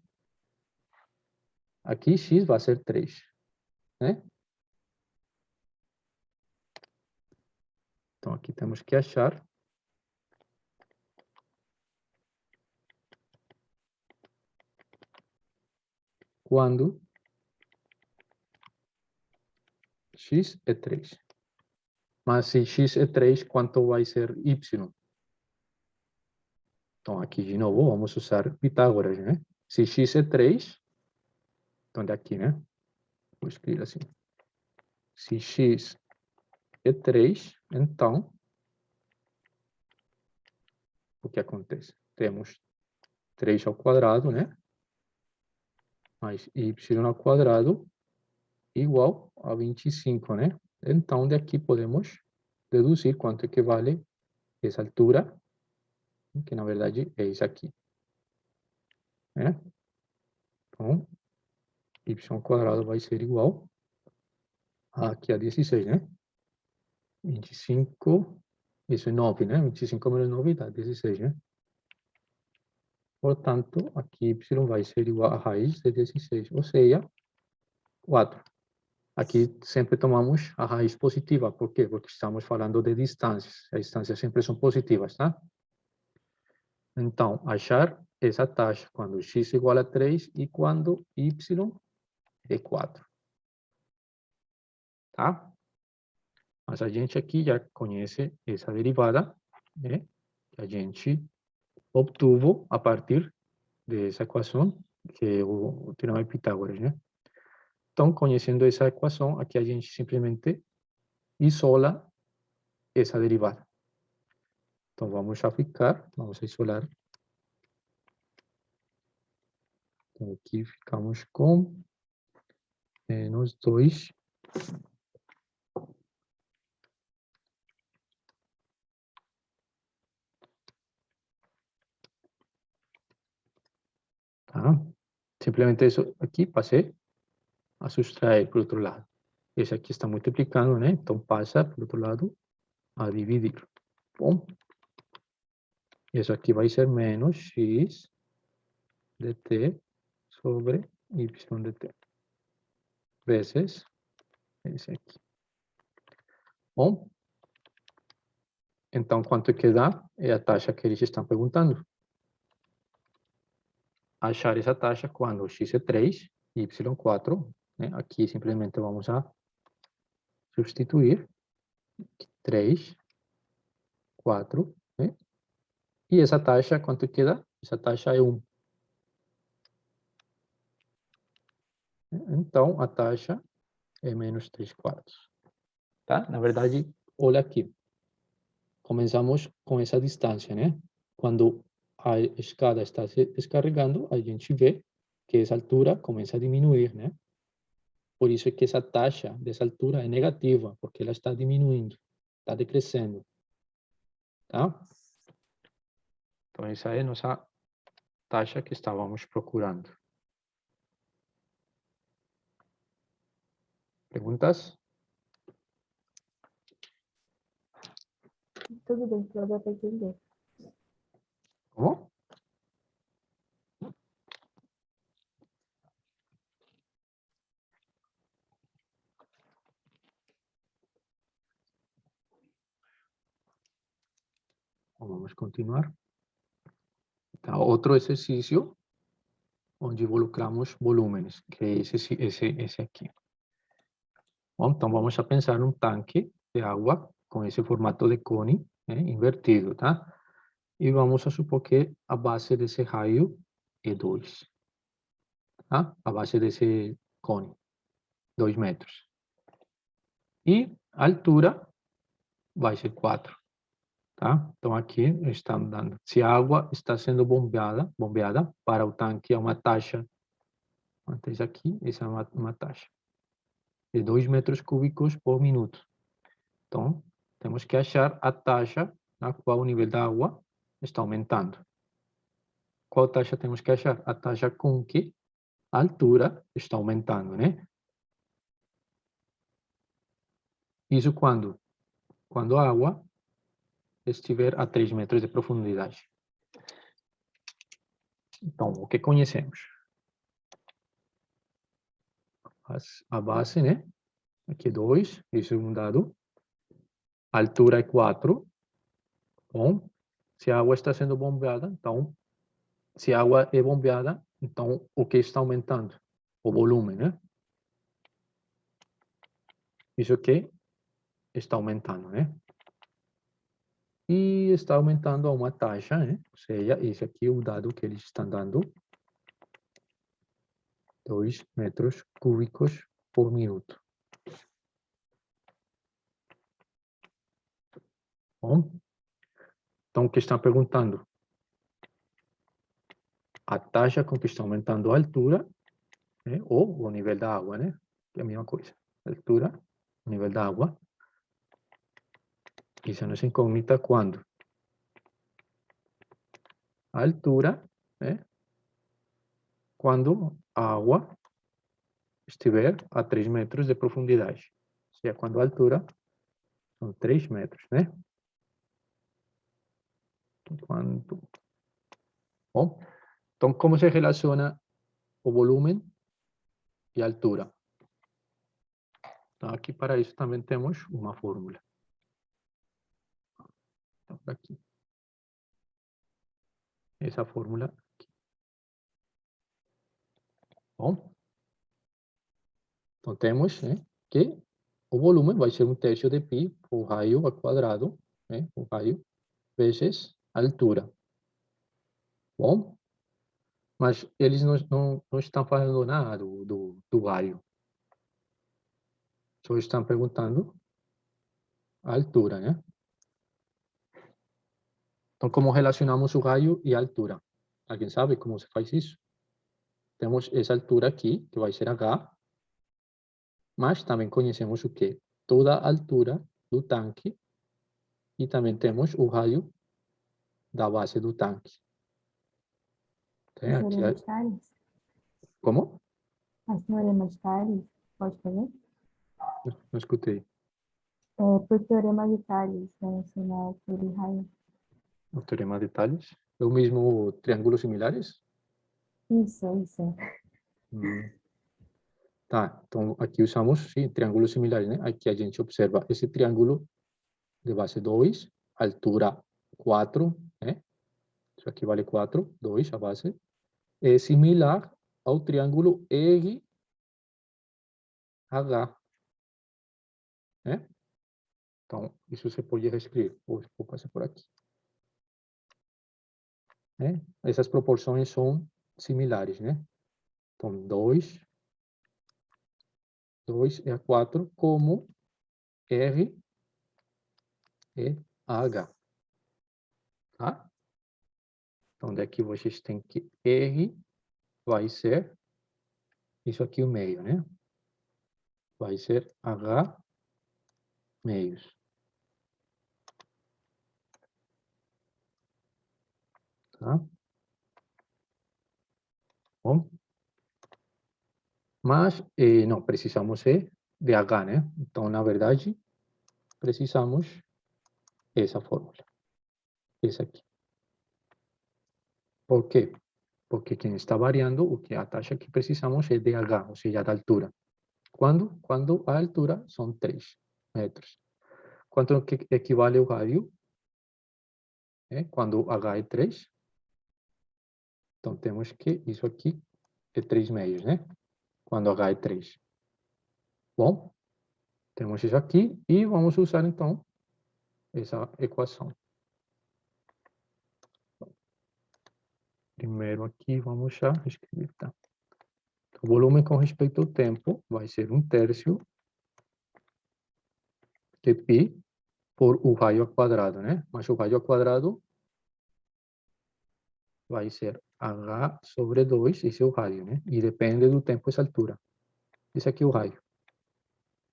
Aqui, x vai ser 3, né? Então, aqui temos que achar quando x é 3. Mas se x é 3, quanto vai ser y? Então, aqui de novo, vamos usar Pitágoras, né? Se x é 3, então daqui, né? Vou escrever assim. Se x é 3, então, o que acontece? Temos 3 ao quadrado, né? Mais y ao quadrado igual a 25, né? Então, daqui podemos deduzir quanto é que vale essa altura, que na verdade é isso aqui. Né? Então, y ao quadrado vai ser igual a aqui a 16, né? 25, isso é 9, né? 25 menos 9 dá 16, né? Portanto, aqui y vai ser igual a raiz de 16, ou seja, 4. Aqui sempre tomamos a raiz positiva. Por quê? Porque estamos falando de distâncias. As distâncias sempre são positivas, tá? Então, achar essa taxa quando x é igual a 3 e quando y é 4. Tá? Mas a gente aqui já conhece essa derivada, né? Que a gente obtuvo a partir dessa equação, que é o teorema de Pitágoras, né? Então, conhecendo essa equação, aqui a gente simplesmente isola essa derivada. Então, vamos a ficar, vamos a isolar. Então, aqui ficamos com menos 2. Tá? Simplesmente isso aqui, passei a subtrair para o outro lado. Esse aqui está multiplicando, né? Então, passa para o outro lado a dividir. Bom, isso aqui vai ser menos x dt sobre y dt. Vezes esse aqui. Bom, então, quanto que dá? É a taxa que eles estão perguntando. Achar essa taxa quando x é 3, y 4. Né? Aqui, simplesmente, vamos a substituir. 3, 4. Né? E essa taxa, quanto que dá? Essa taxa é 1. Então, a taxa é menos 3/4. Tá? Na verdade, olha aqui. Começamos com essa distância, né? Quando a escada está se descarregando, a gente vê que essa altura começa a diminuir, né? Por isso é que essa taxa dessa altura é negativa, porque ela está diminuindo, está decrescendo, tá? Então, essa é a nossa taxa que estávamos procurando. Perguntas? Tudo bem, para dar para entender. Como? Vamos continuar. Então, outro exercício onde involucramos volúmenes, que é esse aqui. Bom, então, vamos a pensar um tanque de água com esse formato de cone, né, invertido, tá? E vamos a supor que a base desse raio é 2, tá? A base desse cone, 2 metros. E a altura vai ser 4, tá? Então, aqui estamos dando, se a água está sendo bombeada para o tanque a uma taxa, antes aqui, essa é uma taxa, de 2 metros cúbicos por minuto. Então, temos que achar a taxa na qual o nível da água está aumentando. Qual taxa temos que achar? A taxa com que a altura está aumentando, né? Isso quando? Quando a água estiver a 3 metros de profundidade. Então, o que conhecemos? A base, né? Aqui 2, isso é um dado. A altura é 4. Bom, se a água está sendo bombeada, então, se a água é bombeada, então, o que está aumentando? O volume, né? Isso aqui está aumentando, né? E está aumentando a uma taxa, né? Ou seja, esse aqui é o dado que eles estão dando. 2 metros cúbicos por minuto. Bom, então, o que estão perguntando? A taxa com que está aumentando a altura, né? Ou o nível da água, né? Que é a mesma coisa. Altura, nível da água. Isso é nossa incógnita quando? A altura, né? Quando a água estiver a 3 metros de profundidade. Ou seja, quando a altura são 3 metros, né? Quanto? Bom, então, como se relaciona o volume e a altura? Então, aqui para isso também temos uma fórmula. Então, aqui. Essa fórmula aqui. Bom, então temos, né, que o volume vai ser 1/3 de π por raio ao quadrado, né, o raio, vezes a altura. Bom, mas eles não estão falando nada do raio. Só estão perguntando a altura, né? Então, como relacionamos o raio e a altura? Alguém sabe como se faz isso? Temos essa altura aqui, que vai ser H, mas também conhecemos o quê? Toda a altura do tanque e também temos o raio da base do tanque. Tem aqui, Teorema de Thales? como? As teorema de Thales, pode fazer? Não escutei. Por teorema de Thales, relacionar altura e raio. O teorema de Thales. É o mesmo triângulos similares? Isso. Hum. Tá, então aqui usamos, sim, triângulos similares, né? Aqui a gente observa esse triângulo de base 2, altura 4, né? Isso aqui vale 4, 2 a base. É similar ao triângulo RH, né? Então, isso você pode reescrever. Vou passar por aqui. Né? Essas proporções são similares, né? Então, 2 é a 4, como R e H. Tá? Então, daqui vocês têm que R vai ser isso aqui o meio, né? Vai ser H meios. Tá? Bom. Mas não precisamos de H, né? Então, na verdade, precisamos essa fórmula. Essa aqui. Por quê? Porque quem está variando, o que a taxa que precisamos é de H, ou seja, da altura. Quando? Quando a altura são 3 metros. Quanto que equivale o rádio? Quando H é 3. Então, temos que isso aqui é 3 meios, né? Quando H é 3. Bom, temos isso aqui e vamos usar, então, essa equação. Primeiro aqui, vamos já escrever, tá? O volume com respeito ao tempo vai ser 1/3 de π por o raio ao quadrado, né? Mas o raio ao quadrado vai ser H sobre 2, esse é o raio, né? E depende do tempo essa altura. Esse aqui é o raio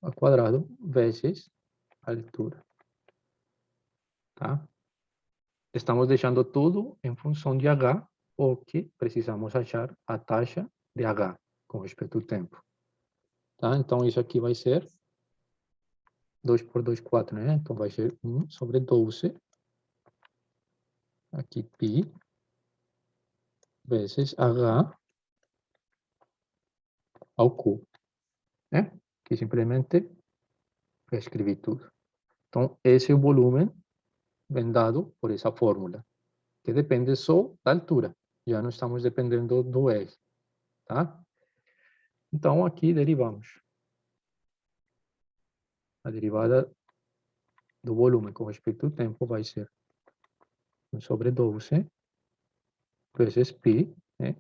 ao quadrado vezes a altura. Tá? Estamos deixando tudo em função de H, porque precisamos achar a taxa de H com respeito ao tempo. Tá? Então, isso aqui vai ser 2 por 2, 4, né? Então, vai ser 1 sobre 12. Aqui, π, vezes H ao cubo, né? Que simplesmente escrevi tudo. Então, esse é o volume vem dado por essa fórmula, que depende só da altura. Já não estamos dependendo do R, tá? Então, aqui derivamos. A derivada do volume com respeito ao tempo vai ser 1 sobre 12 vezes π, né?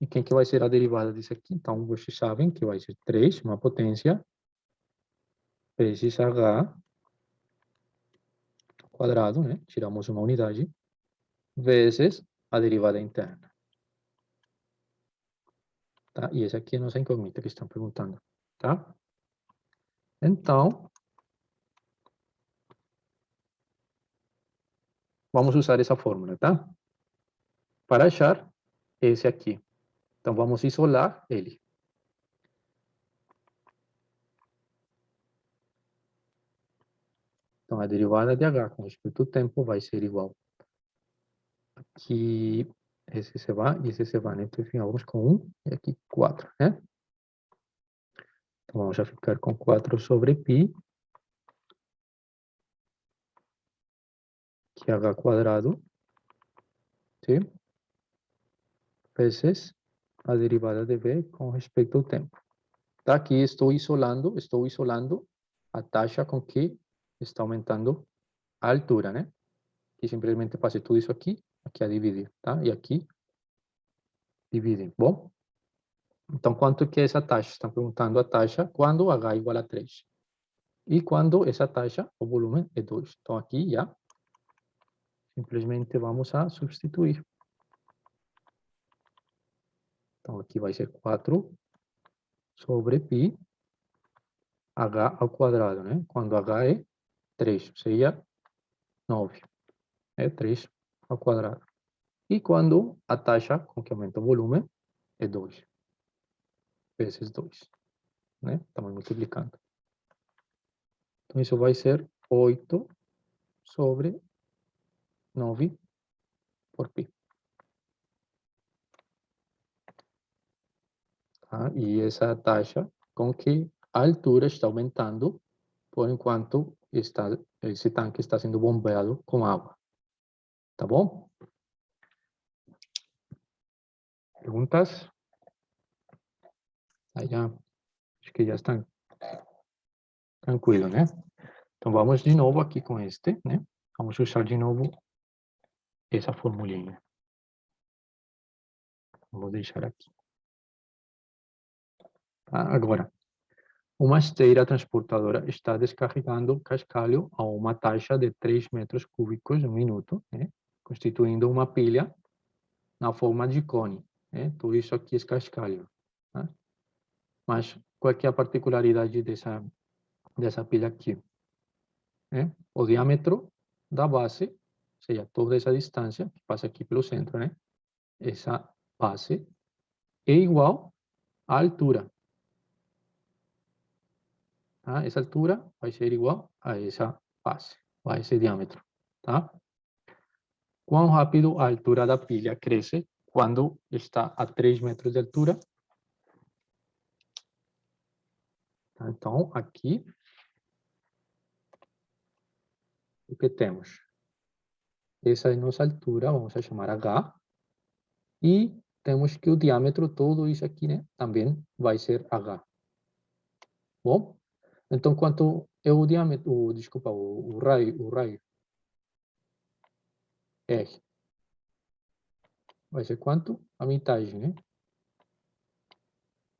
E quem que vai ser a derivada disso aqui? Então, vocês sabem que vai ser 3, uma potência, vezes H quadrado, né? Tiramos uma unidade, vezes a derivada interna. Tá? E essa aqui é a nossa incógnita que estão perguntando, tá? Então, vamos usar essa fórmula, tá? Para achar esse aqui. Então, vamos isolar ele. Então, a derivada de H com respeito ao tempo vai ser igual. Aqui, esse se vai e esse se vai, né? Então, ficamos com 1 e aqui 4, né? Então, vamos já ficar com 4 sobre π, que é H quadrado, sim? Vezes a derivada de V com respeito ao tempo. Tá? Aqui estou isolando a taxa com que está aumentando a altura, né? E simplesmente passei tudo isso aqui a dividir, tá? E aqui, dividem. Bom? Então, quanto que é essa taxa? Estão perguntando a taxa quando H é igual a 3. E quando essa taxa, o volume é 2. Então, aqui já simplesmente vamos a substituir. Então, aqui vai ser 4 sobre π h ao quadrado, né? Quando h é 3, seria 9. É 3 ao quadrado. E quando a taxa com que aumenta o volume é 2. Vezes 2. Né? Estamos multiplicando. Então, isso vai ser 8 sobre 9 por π. Tá? E essa taxa com que a altura está aumentando por enquanto esse tanque está sendo bombeado com água. Tá bom? Perguntas? Aí já, acho que já estão tranquilo, né? Então vamos de novo aqui com este, né? Vamos usar de novo essa formulinha. Vou deixar aqui. Tá? Agora, uma esteira transportadora está descarregando cascalho a uma taxa de 3 metros cúbicos no minuto, né? Constituindo uma pilha na forma de cone. Né? Tudo isso aqui é cascalho. Tá? Mas qual é a particularidade dessa pilha aqui? Né? O diâmetro da base, ou seja, toda essa distância que passa aqui pelo centro, né? Essa base é igual à altura. Tá? Essa altura vai ser igual a essa base, a esse diâmetro. Tá? Quão rápido a altura da pilha cresce quando está a 3 metros de altura? Tá? Então, aqui, o que temos? Essa é a nossa altura, vamos chamar H. E temos que o diâmetro, todo isso aqui, né, também vai ser H. Bom? Então, quanto é o diâmetro, desculpa, o raio R? Vai ser quanto? A metade, né?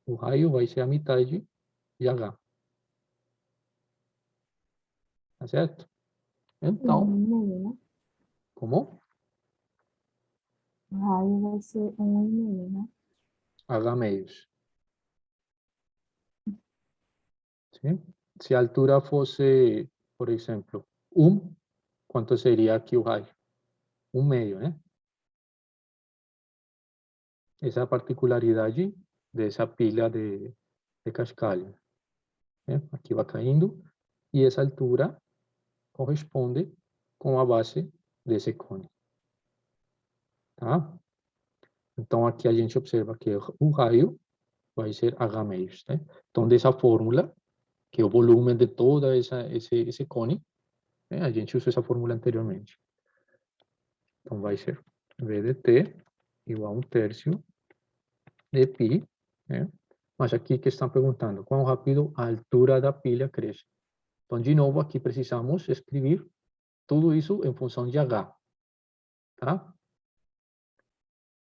O raio vai ser a metade de H. Tá certo? Então, 1,5, né? como? O raio vai ser 1,5, né? H meios. Sim? Se a altura fosse, por exemplo, 1, quanto seria aqui o raio? 1 meio, né? Essa é a particularidade dessa pilha de cascalho. Né? Aqui vai caindo e essa altura corresponde com a base desse cone. Tá? Então, aqui a gente observa que o raio vai ser H meios. Né? Então, dessa fórmula, que é o volume de todo esse cone, né? A gente usou essa fórmula anteriormente. Então, vai ser V de T igual a 1/3 de π, né? Mas aqui que estão perguntando, quão rápido a altura da pilha cresce? Então, de novo, aqui precisamos escrever tudo isso em função de H. Tá?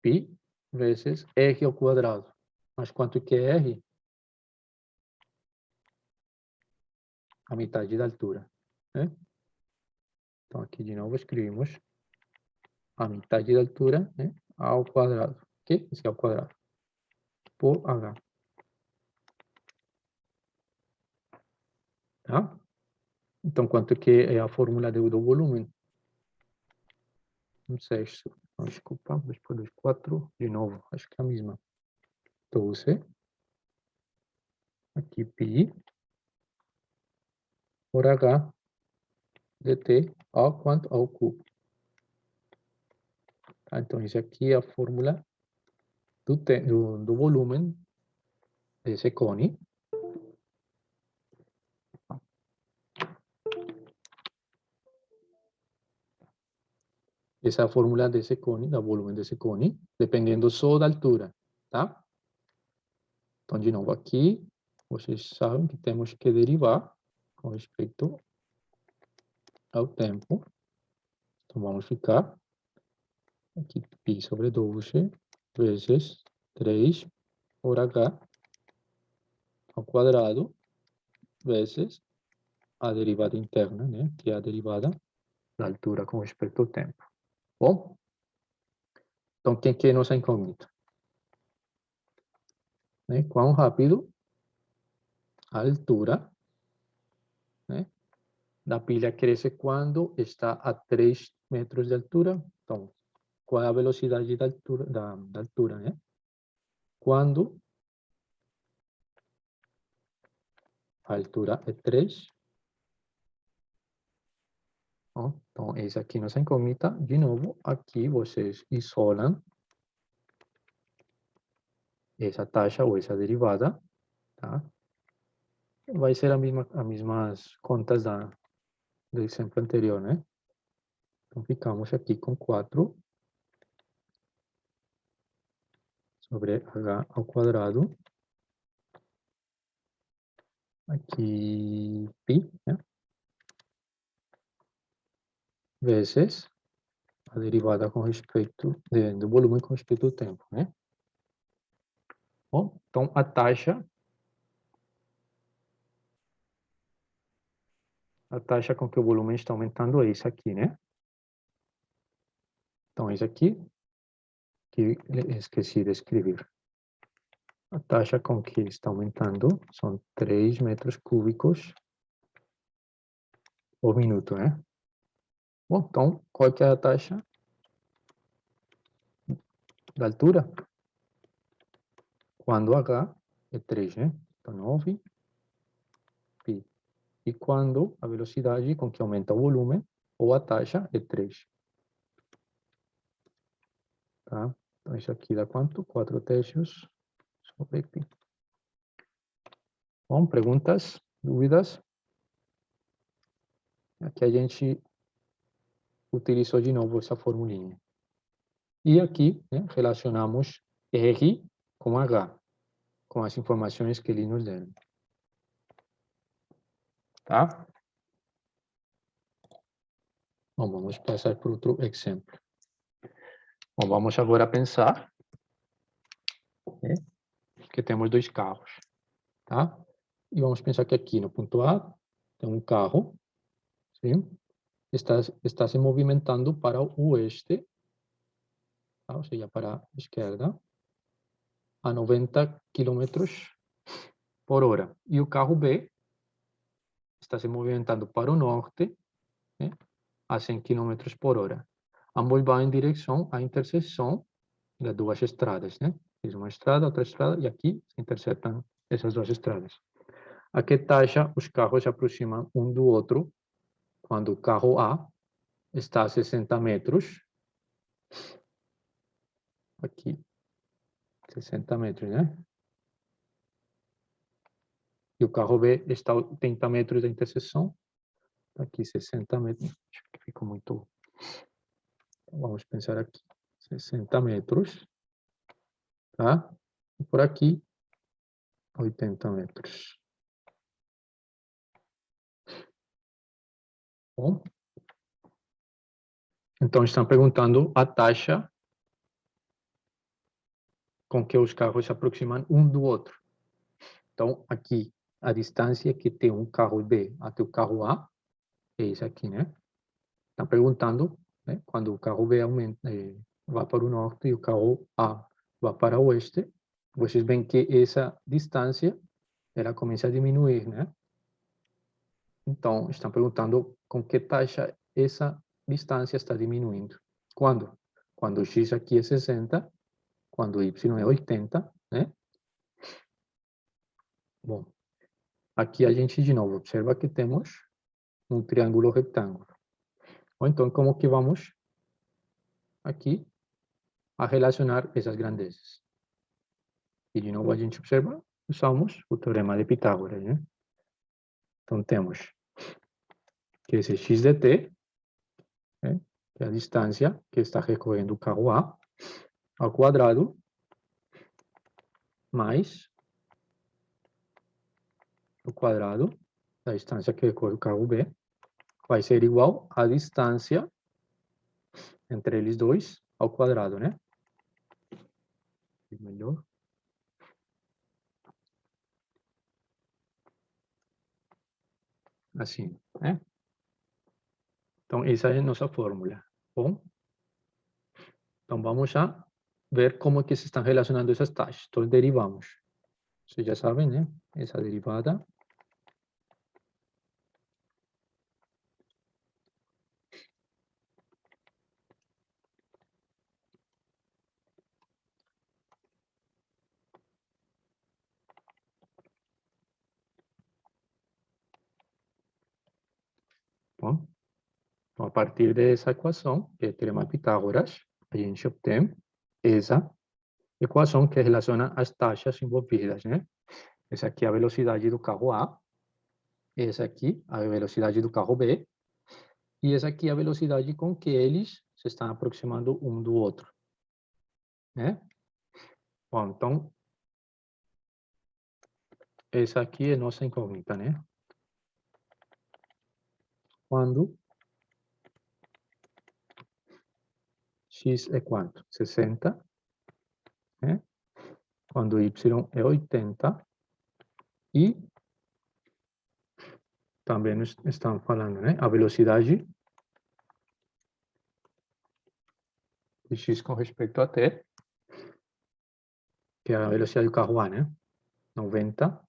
Π vezes R ao quadrado. Mas quanto que é R? A metade da altura. Né? Então, aqui de novo escrevemos a metade da altura, né, ao quadrado. Ok? Esse é o quadrado. Por H. Tá? Então, quanto que é a fórmula do volume? 1/6. Não, desculpa, 2 por 2, 4. De novo, acho que é a mesma. 12. Aqui, π. Por H de T ao quanto? Ao cubo. Tá? Então, isso aqui é a fórmula do volume desse cone. Essa é a fórmula desse cone, do volume desse cone, dependendo só da altura, tá? Então, de novo, aqui, vocês sabem que temos que derivar com respeito ao tempo. Então, vamos ficar aqui, π sobre 12 vezes 3 por H ao quadrado, vezes a derivada interna, né? Que é a derivada da altura com respeito ao tempo. Bom, então quem que é nossa incógnita? Né? Quão rápido a altura, né, da pilha cresce quando está a 3 metros de altura? Então, qual é a velocidade da altura, da altura, né? Quando a altura é 3. Então, essa aqui é nossa incógnita. De novo, aqui vocês isolam essa taxa ou essa derivada, tá? Vai ser as mesmas contas do exemplo anterior, né? Então, ficamos aqui com 4 sobre h ao quadrado. Aqui, pi, né? Vezes a derivada com respeito do volume com respeito ao tempo, né? Bom, então, a taxa com que o volume está aumentando é isso aqui, né? Então, isso aqui que esqueci de escrever. A taxa com que está aumentando são 3 metros cúbicos por minuto, né? Bom, então, qual que é a taxa da altura? Quando h é 3, né? Então, 9 pi. E quando a velocidade com que aumenta o volume, ou a taxa, é 3. Tá? Então, isso aqui dá quanto? 4 terços sobre pi. Bom, perguntas? Dúvidas? Aqui a gente utilizou de novo essa formulinha. E aqui, né, relacionamos R com H, com as informações que ele nos deram. Tá? Bom, vamos passar para outro exemplo. Bom, vamos agora pensar, né, que temos 2 carros. Tá? E vamos pensar que aqui no ponto A tem um carro, sim? Está se movimentando para o oeste, tá? Ou seja, para a esquerda, a 90 km por hora. E o carro B está se movimentando para o norte, né, a 100 km por hora. Ambos vão em direção à interseção das duas estradas, né? Fiz uma estrada, outra estrada, e aqui se interceptam essas duas estradas. A que taxa os carros se aproximam um do outro quando o carro A está a 60 metros, aqui, 60 metros, né? E o carro B está a 80 metros da interseção, aqui 60 metros, acho que ficou muito... Vamos pensar aqui, 60 metros, tá? E por aqui, 80 metros. Bom, então estão perguntando a taxa com que os carros se aproximam um do outro. Então, aqui, a distância que tem um carro B até o carro A é isso aqui, né? Estão perguntando, né, quando o carro B aumenta, vai para o norte e o carro A vai para o oeste, vocês veem que essa distância ela começa a diminuir, né? Então, estão perguntando com que taxa essa distância está diminuindo. Quando? Quando o x aqui é 60, quando o y é 80, né? Bom, aqui a gente, de novo, observa que temos um triângulo retângulo. Ou então, como que vamos aqui a relacionar essas grandezas? E, de novo, a gente observa, usamos o teorema de Pitágoras, né? Então, temos que esse x de t, né, que é a distância que está recorrendo o carro A, ao quadrado, mais o quadrado da distância que recorre o carro B, vai ser igual à distância entre eles dois ao quadrado, né? Melhor. Assim, né? Então, essa é a nossa fórmula. Bom, Então, vamos a ver como é que se estão relacionando essas taxas. Então, derivamos. Vocês já sabem, né? Essa derivada. Bom, então, a partir dessa equação, que é Teorema de Pitágoras, a gente obtém essa equação que relaciona as taxas envolvidas, né? Essa aqui é a velocidade do carro A, essa aqui a velocidade do carro B, e essa aqui é a velocidade com que eles se estão aproximando um do outro, né? Bom, então, essa aqui é nossa incógnita, né? Quando x é quanto? 60, né? Quando y é 80, e também estão falando, né? A velocidade de x com respeito a t, que é a velocidade do carro A, né? 90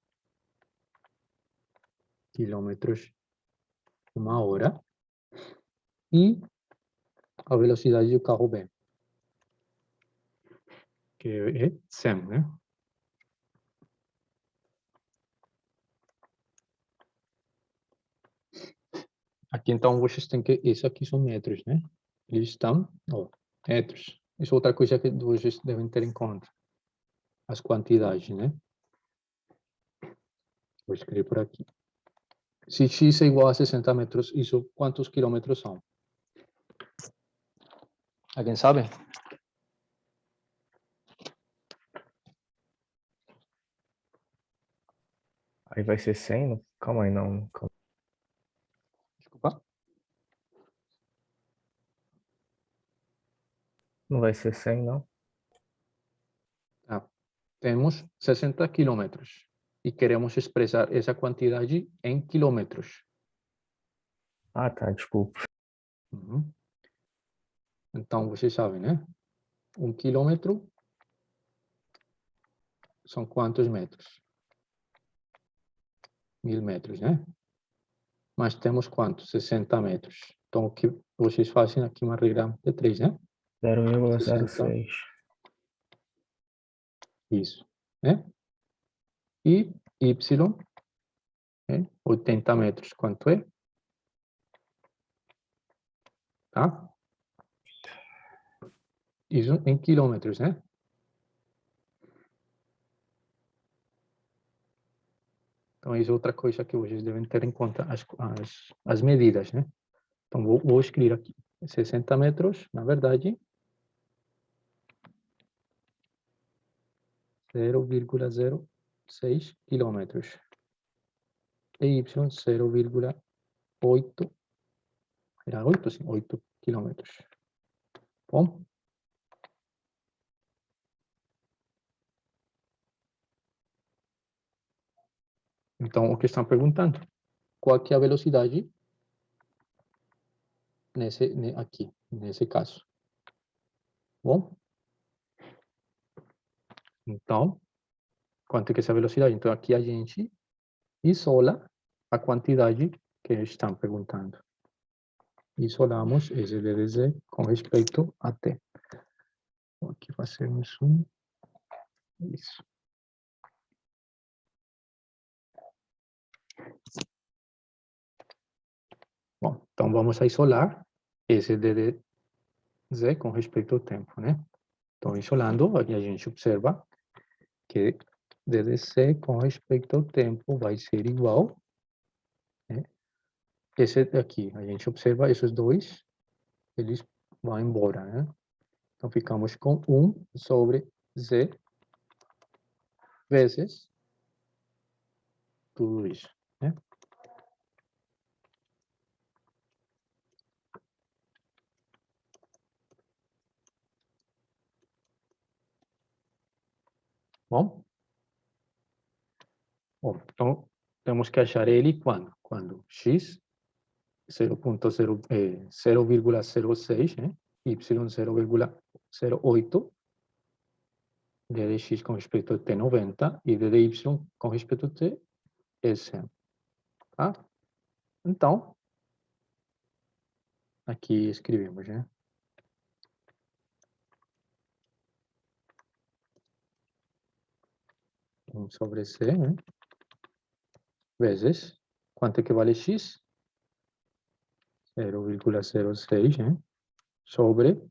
quilômetros uma hora, e a velocidade do carro B, que é 100, né? Aqui, então, vocês têm que... Isso aqui são metros, né? Eles estão... Ó, metros. Isso é outra coisa que vocês devem ter em conta. As quantidades, né? Vou escrever por aqui. Se x é igual a 60 metros, isso quantos quilômetros são? Alguém sabe? Aí vai ser 100? Calma aí, não. Calma. Desculpa. Não vai ser 100, não? Tá. Temos 60 quilômetros e queremos expressar essa quantidade em quilômetros. Ah, tá, desculpa. Uhum. Então, vocês sabem, né? 1 quilômetro são quantos metros? 1000 metros, né? Mas temos quantos? 60 metros. Então, o que vocês fazem aqui uma regra de 3, né? 60, 0,06. isso, né? E y, né? 80 metros, quanto é? Tá? Isso em quilômetros, né? Então, isso é outra coisa que vocês devem ter em conta, as medidas, né? Então, vou escrever aqui. 60 metros, na verdade, 0,06 quilômetros. E y, 0,8, era 8, sim, 8 quilômetros. Bom, então, o que estão perguntando? Qual que é a velocidade aqui, nesse caso? Bom, então, quanto que é essa velocidade? Então, aqui a gente isola a quantidade que estão perguntando. Isolamos esse dz com respeito a t. Então, aqui fazemos isso. Bom, então vamos a isolar esse dz com respeito ao tempo, né? Então, isolando, aqui a gente observa que dz com respeito ao tempo vai ser igual, né? Esse aqui, a gente observa esses dois, eles vão embora, né? Então, ficamos com 1 sobre z vezes tudo isso, né? Bom, então temos que achar ele quando? Quando x 0,06, né? Y 0,8 0,8, d de x com respeito a t 90 e d de y com respeito a t é 100. Tá? Então, aqui escrevemos, né? Um sobre C, né? Vezes, quanto equivale x? 0,06, né? Sobre,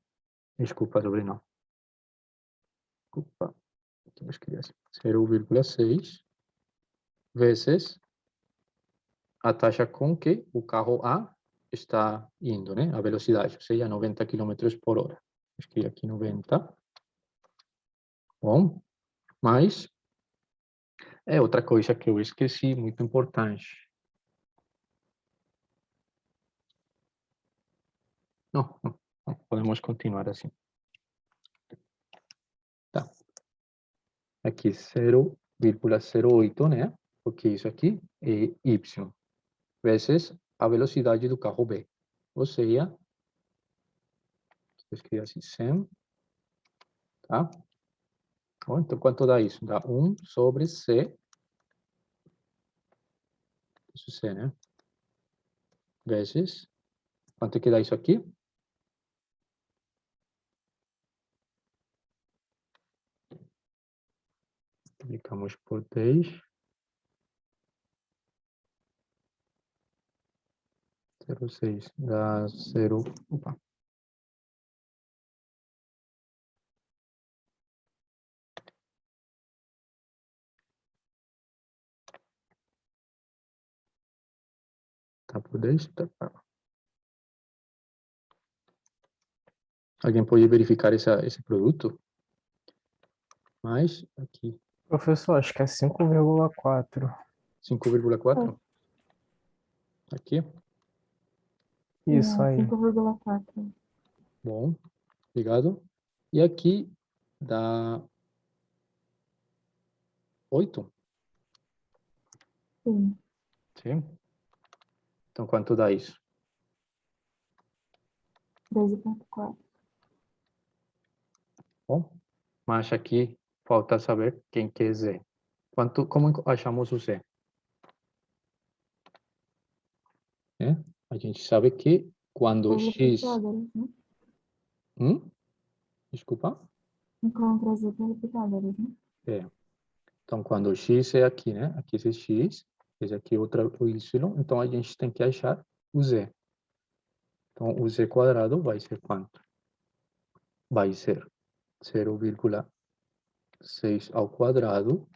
desculpa, sobre não. Desculpa, aqui eu escrevi assim. 0,6 vezes a taxa com que o carro A está indo, né? A velocidade, ou seja, 90 km por hora. Escrevi aqui 90. Bom, mas é outra coisa que eu esqueci, muito importante. Não, podemos continuar assim. Tá. Aqui 0,08, né? Porque isso aqui é y, vezes a velocidade do carro B. Ou seja, eu escrevi assim, 100, tá? Bom, então, quanto dá isso? Dá 1 sobre C, isso C, né? Vezes, quanto que dá isso aqui? Multiplicamos por 10. 0,6 dá 0, opa. Tá por 10, tá. Alguém pode verificar esse produto? Mas, aqui, Professor, acho que é 5,4. 5,4. Aqui, Isso aí. 5,4. bom, obrigado. E aqui dá 8, Sim. sim? Então, quanto dá isso? 13,4. Bom, mas aqui falta saber quem que é Z. Como achamos o Z? É? A gente sabe que quando Pelo x... Pitágoras, né? Desculpa? Encontra Z pelo Pitágoras, né? É. Então, quando o x é aqui, né? Aqui esse x, esse aqui é outra o y, então a gente tem que achar o z. Então, o z quadrado vai ser quanto? Vai ser 0,6 ao quadrado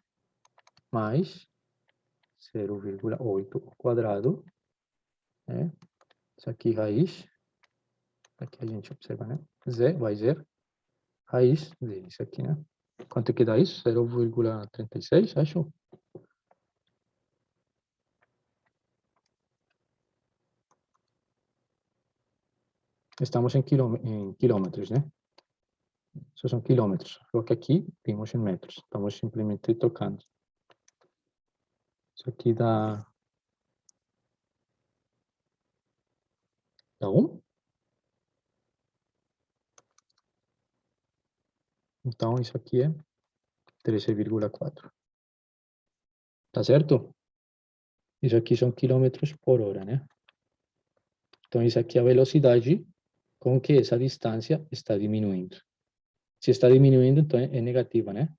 mais 0,8 ao quadrado, né? Isso aqui raiz, aqui a gente observa, né? Z vai ser raiz disso aqui, né? Quanto que dá isso? 0,36, acho? Estamos em quilômetros, né? Isso são quilômetros. Só que aqui temos em metros. Estamos simplesmente trocando. Isso aqui dá 1. Então, isso aqui é 13,4. Tá certo? Isso aqui são quilômetros por hora, né? Então, isso aqui é a velocidade com que essa distância está diminuindo. Se está diminuindo, então é negativa, né?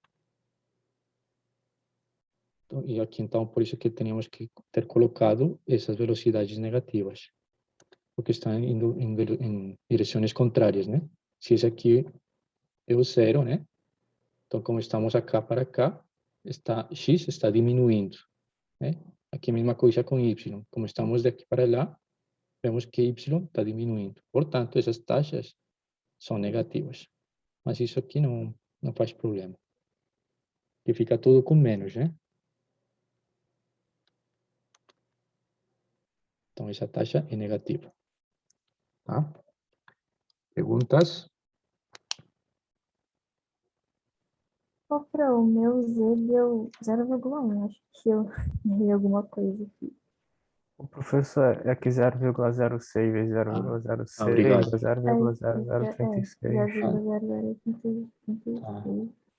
Então, e aqui, então, por isso que teríamos que ter colocado essas velocidades negativas. Porque estão indo em direções contrárias, né? Se esse aqui é o zero, né? Então, como estamos acá para cá, x está diminuindo, né? Aqui a mesma coisa com y. Como estamos daqui para lá, vemos que y está diminuindo. Portanto, essas taxas são negativas. Mas isso aqui não faz problema. Que fica tudo com menos, né? Então, essa taxa é negativa. Tá? Perguntas? Ô, Pro, o meu Z deu 0,1. Acho que eu errei alguma coisa aqui. O professor, é que 0,06 vezes obrigado. 0,06 dá 0,0036. 0,0036. Tá.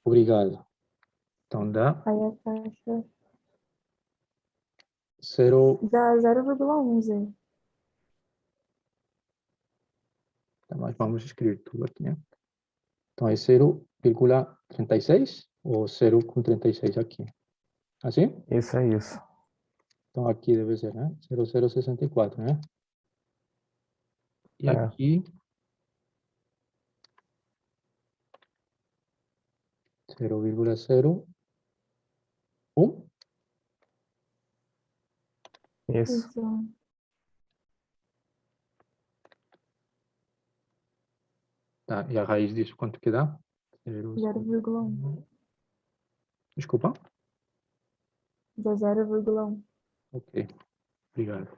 Obrigado. Então dá Aí a taxa 0, dá 0,11. mas vamos escrever tudo aqui, né? Então é 0,36 ou 0,36 aqui? Assim? Isso é isso. Então aqui deve ser, né? 0,064, né? E É. aqui 0,01. Isso. Isso. Tá, e a raiz disso quanto que dá? 0,1. Desculpa? Dá 0,1. Ok, obrigado.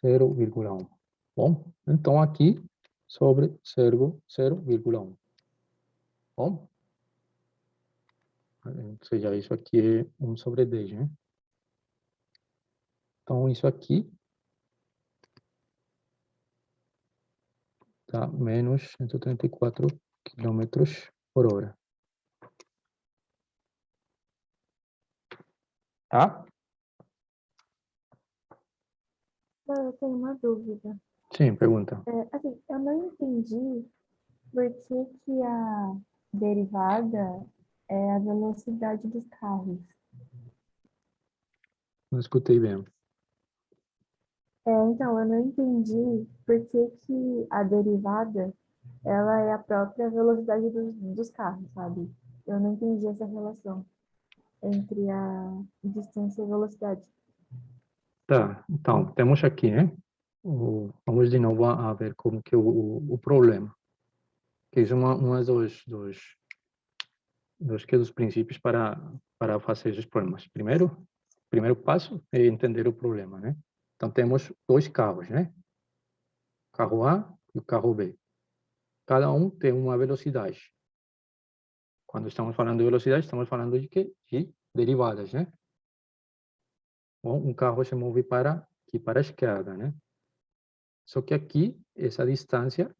0,1. Bom, então aqui sobre 0,1. Bom, ou seja, isso aqui é 1 sobre 10, né? Então isso aqui dá menos 134 quilômetros por hora. Tá? Eu tenho uma dúvida. Sim, pergunta. Assim, eu não entendi por que a derivada é a velocidade dos carros. Não escutei bem. Então, eu não entendi por que a derivada ela é a própria velocidade dos carros, sabe? Eu não entendi essa relação entre a distância e a velocidade. Tá, então, temos aqui, né? Vamos de novo a ver como que o problema. Que isso é uma dos princípios para fazer esses problemas. Primeiro passo é entender o problema, né? Então, temos dois carros, né? O carro A e o carro B. Cada um tem uma velocidade. Quando estamos falando de velocidade, estamos falando de quê? De derivadas, né? Bom, um carro se move para aqui, para a esquerda, né? Só que aqui, essa distância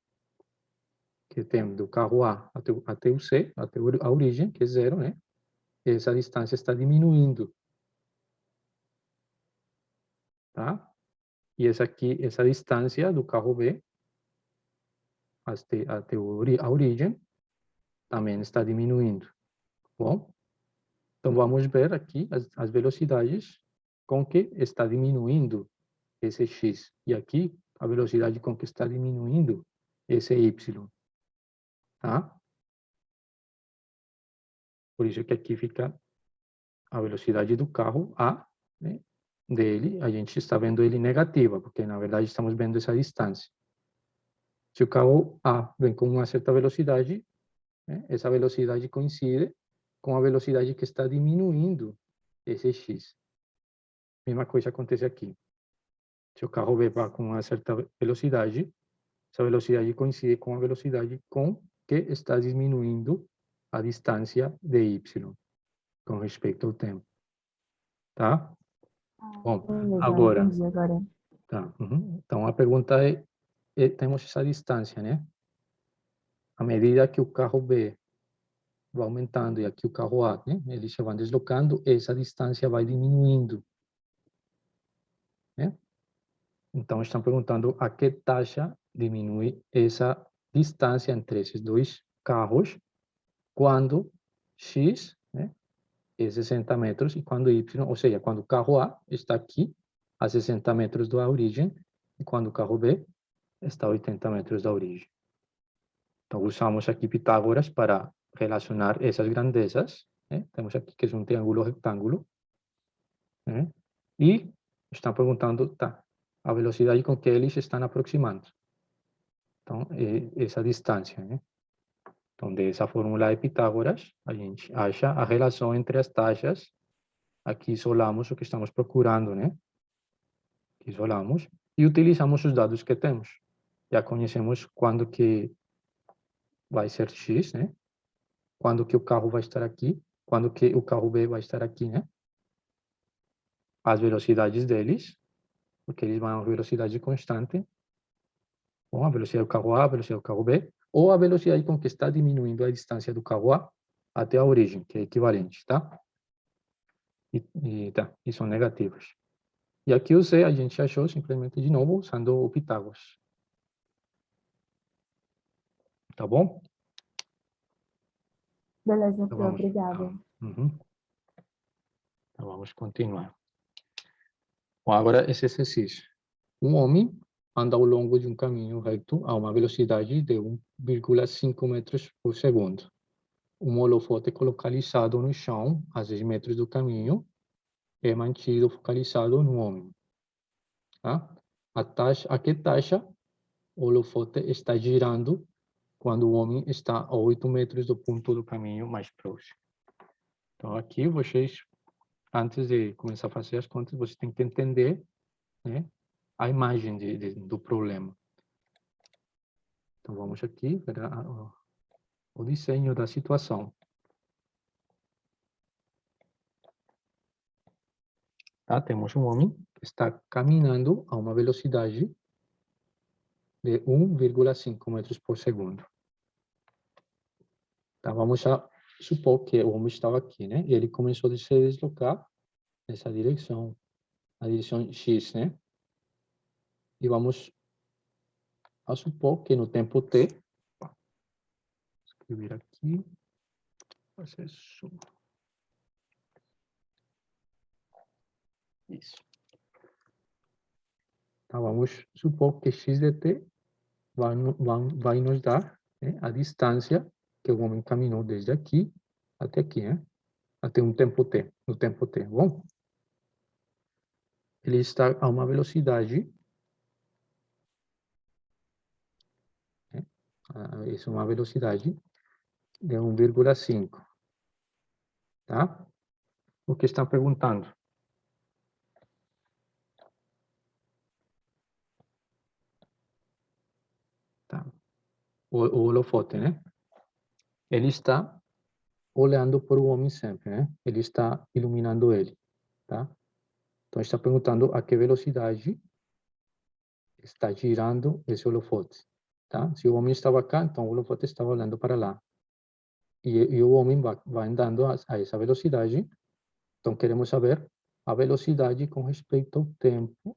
que tem do carro A até o C, até a origem, que é zero, né? Essa distância está diminuindo, tá? E essa distância do carro B até a origem também está diminuindo. Bom, então vamos ver aqui as velocidades com que está diminuindo esse x. E aqui a velocidade com que está diminuindo esse y, tá? Por isso que aqui fica a velocidade do carro A, né? Dele, a gente está vendo ele negativa, porque na verdade estamos vendo essa distância. Se o carro A vem com uma certa velocidade, né, essa velocidade coincide com a velocidade que está diminuindo esse x. Mesma coisa acontece aqui. Se o carro B vai com uma certa velocidade, essa velocidade coincide com a velocidade com que está diminuindo a distância de y, com respeito ao tempo. Tá? Bom, Beleza, agora, entendi agora. tá. Então a pergunta temos essa distância, né? À medida que o carro B vai aumentando e aqui o carro A, né? Eles se vão deslocando, essa distância vai diminuindo, né? Então estão perguntando a que taxa diminui essa distância entre esses dois carros quando x, né, é 60 metros e quando y, ou seja, quando o carro A está aqui a 60 metros da origem e quando o carro B está a 80 metros da origem. Então, usamos aqui Pitágoras para relacionar essas grandezas, né? Temos aqui que é um triângulo retângulo, né? E estão perguntando, tá, a velocidade com que eles estão aproximando. Então, essa distância, né? Então, dessa fórmula de Pitágoras, a gente acha a relação entre as taxas. Aqui isolamos o que estamos procurando, né? Isolamos e utilizamos os dados que temos. Já conhecemos quando que vai ser x, né? Quando que o carro vai estar aqui, quando que o carro B vai estar aqui, né? as velocidades deles, porque eles vão a uma velocidade constante, ou a velocidade do carro A, a velocidade do carro B, ou a velocidade com que está diminuindo a distância do carro A até a origem, que é equivalente, tá? E são negativas. E aqui o C a gente achou simplesmente de novo usando o Pitágoras. Tá bom? Beleza, Então Fê, obrigada. Uhum. Então vamos continuar. Bom, agora esse exercício. Um homem anda ao longo de um caminho reto a uma velocidade de 1,5 metros por segundo. Um holofote localizado no chão a 6 metros do caminho é mantido focalizado no homem. Tá? A que taxa o holofote está girando quando o homem está a 8 metros do ponto do caminho mais próximo? Então, aqui vocês, antes de começar a fazer as contas, vocês têm que entender, né, a imagem do problema. Então, vamos aqui ver o desenho da situação. Tá? Temos um homem que está caminhando a uma velocidade de 1,5 metros por segundo. Tá? Vamos a supor que o homem estava aqui, né? E ele começou a se deslocar nessa direção, a direção X, né? E vamos a supor que no tempo T, vou escrever aqui, fazer zoom. Isso. Então, vamos supor que x de t vai nos dar, né, a distância que o homem caminhou desde aqui até aqui, né? Até um tempo t, no tempo t. Bom, ele está a uma velocidade, né? Isso é uma velocidade de 1,5, tá? O que está perguntando? Tá. O holofote, né? Ele está olhando para o homem sempre, né? Ele está iluminando ele, tá? Então, está perguntando a que velocidade está girando esse holofote, tá? Se o homem estava cá, então o holofote estava olhando para lá. E o homem vai andando a essa velocidade. Então, queremos saber a velocidade com respeito ao tempo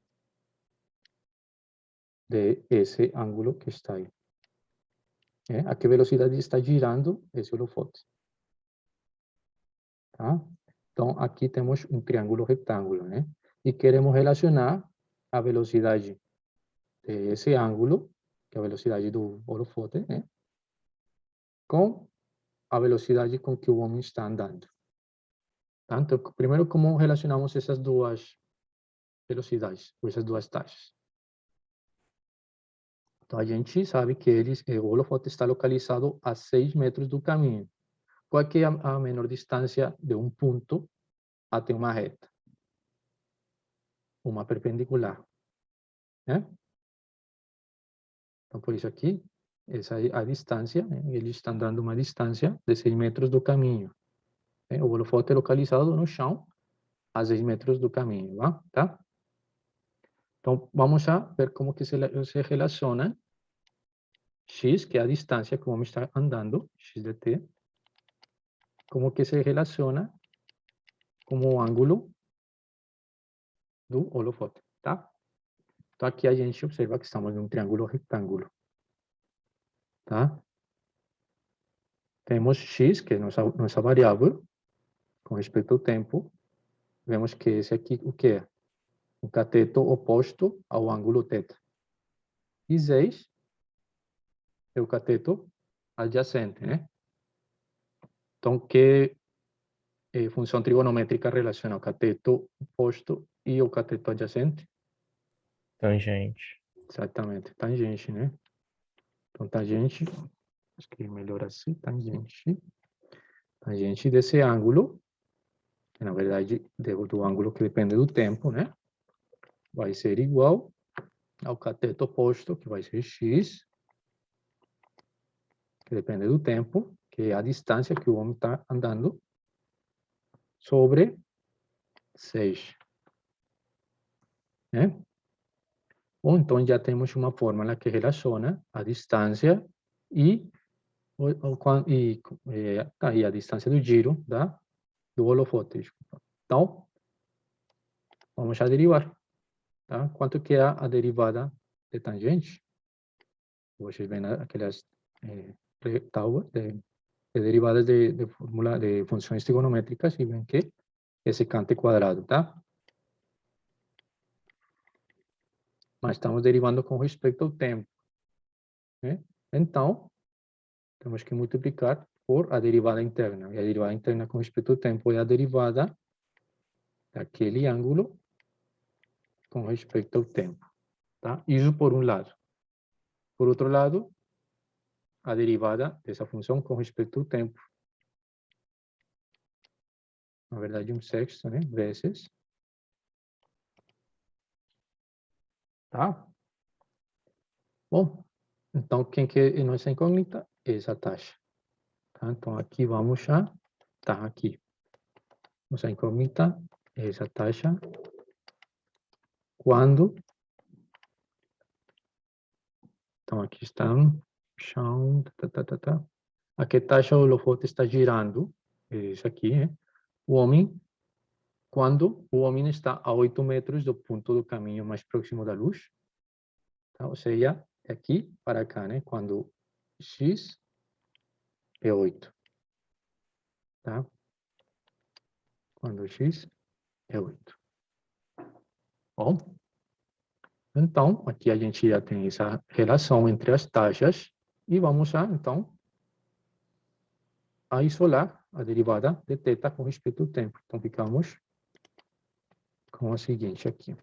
de esse ângulo que está aí. A que velocidade está girando esse holofote. Tá? Então, aqui temos um triângulo retângulo, né? E queremos relacionar a velocidade desse ângulo, que é a velocidade do holofote, né? Com a velocidade com que o homem está andando. Tá? Então, primeiro, como relacionamos essas duas velocidades, ou essas duas taxas? Então, a gente sabe que o holofote está localizado a 6 metros do caminho. Qual que é a menor distância de um ponto até uma reta? Uma perpendicular, né? Então, por isso aqui, essa é a distância, né? Ele está dando uma distância de 6 metros do caminho. Né? O holofote é localizado no chão a 6 metros do caminho, tá? Então, vamos a ver como que se relaciona x, que é a distância que o homem está andando, x de t, como que se relaciona com o ângulo do holofote, tá? Então, aqui a gente observa que estamos em um triângulo retângulo, tá? Temos x, que é nossa variável, com respeito ao tempo. Vemos que esse aqui, o que é? Um cateto oposto ao ângulo θ. E 6 é o cateto adjacente, né? Então, que função trigonométrica relaciona o cateto oposto e o cateto adjacente? Tangente. Exatamente, tangente, né? Então, tangente, acho que melhor assim, tangente desse ângulo, que na verdade, do ângulo que depende do tempo, né? Vai ser igual ao cateto oposto, que vai ser x, que depende do tempo, que é a distância que o homem está andando, sobre 6. né? Ou então já temos uma fórmula que relaciona a distância e a distância do giro do holofote. Desculpa. Então, vamos a derivar. Tá? Quanto que é a derivada de tangente? Vocês veem aquelas tábuas de derivadas de fórmula de funções trigonométricas e veem que é secante quadrado, tá? Mas estamos derivando com respeito ao tempo, né? Então, temos que multiplicar por a derivada interna. E a derivada interna com respeito ao tempo é a derivada daquele ângulo com respeito ao tempo, tá? Isso por um lado. Por outro lado, a derivada dessa função com respeito ao tempo. Na verdade, 1/6, né? Vezes. Tá? Bom, então, quem que é nossa incógnita? Essa taxa. Tá? Então, aqui vamos a... Tá, aqui. Nossa incógnita é essa taxa quando... Então, aqui está... Chão... A que taxa o holofote está girando? É isso aqui, né? O homem... Quando o homem está a 8 metros do ponto do caminho mais próximo da luz. Tá? Ou seja, aqui para cá, né? Quando x é 8. Tá? Quando x é 8. Bom, então, aqui a gente já tem essa relação entre as taxas e vamos a, então, a isolar a derivada de θ com respeito ao tempo. Então, ficamos com a seguinte aqui.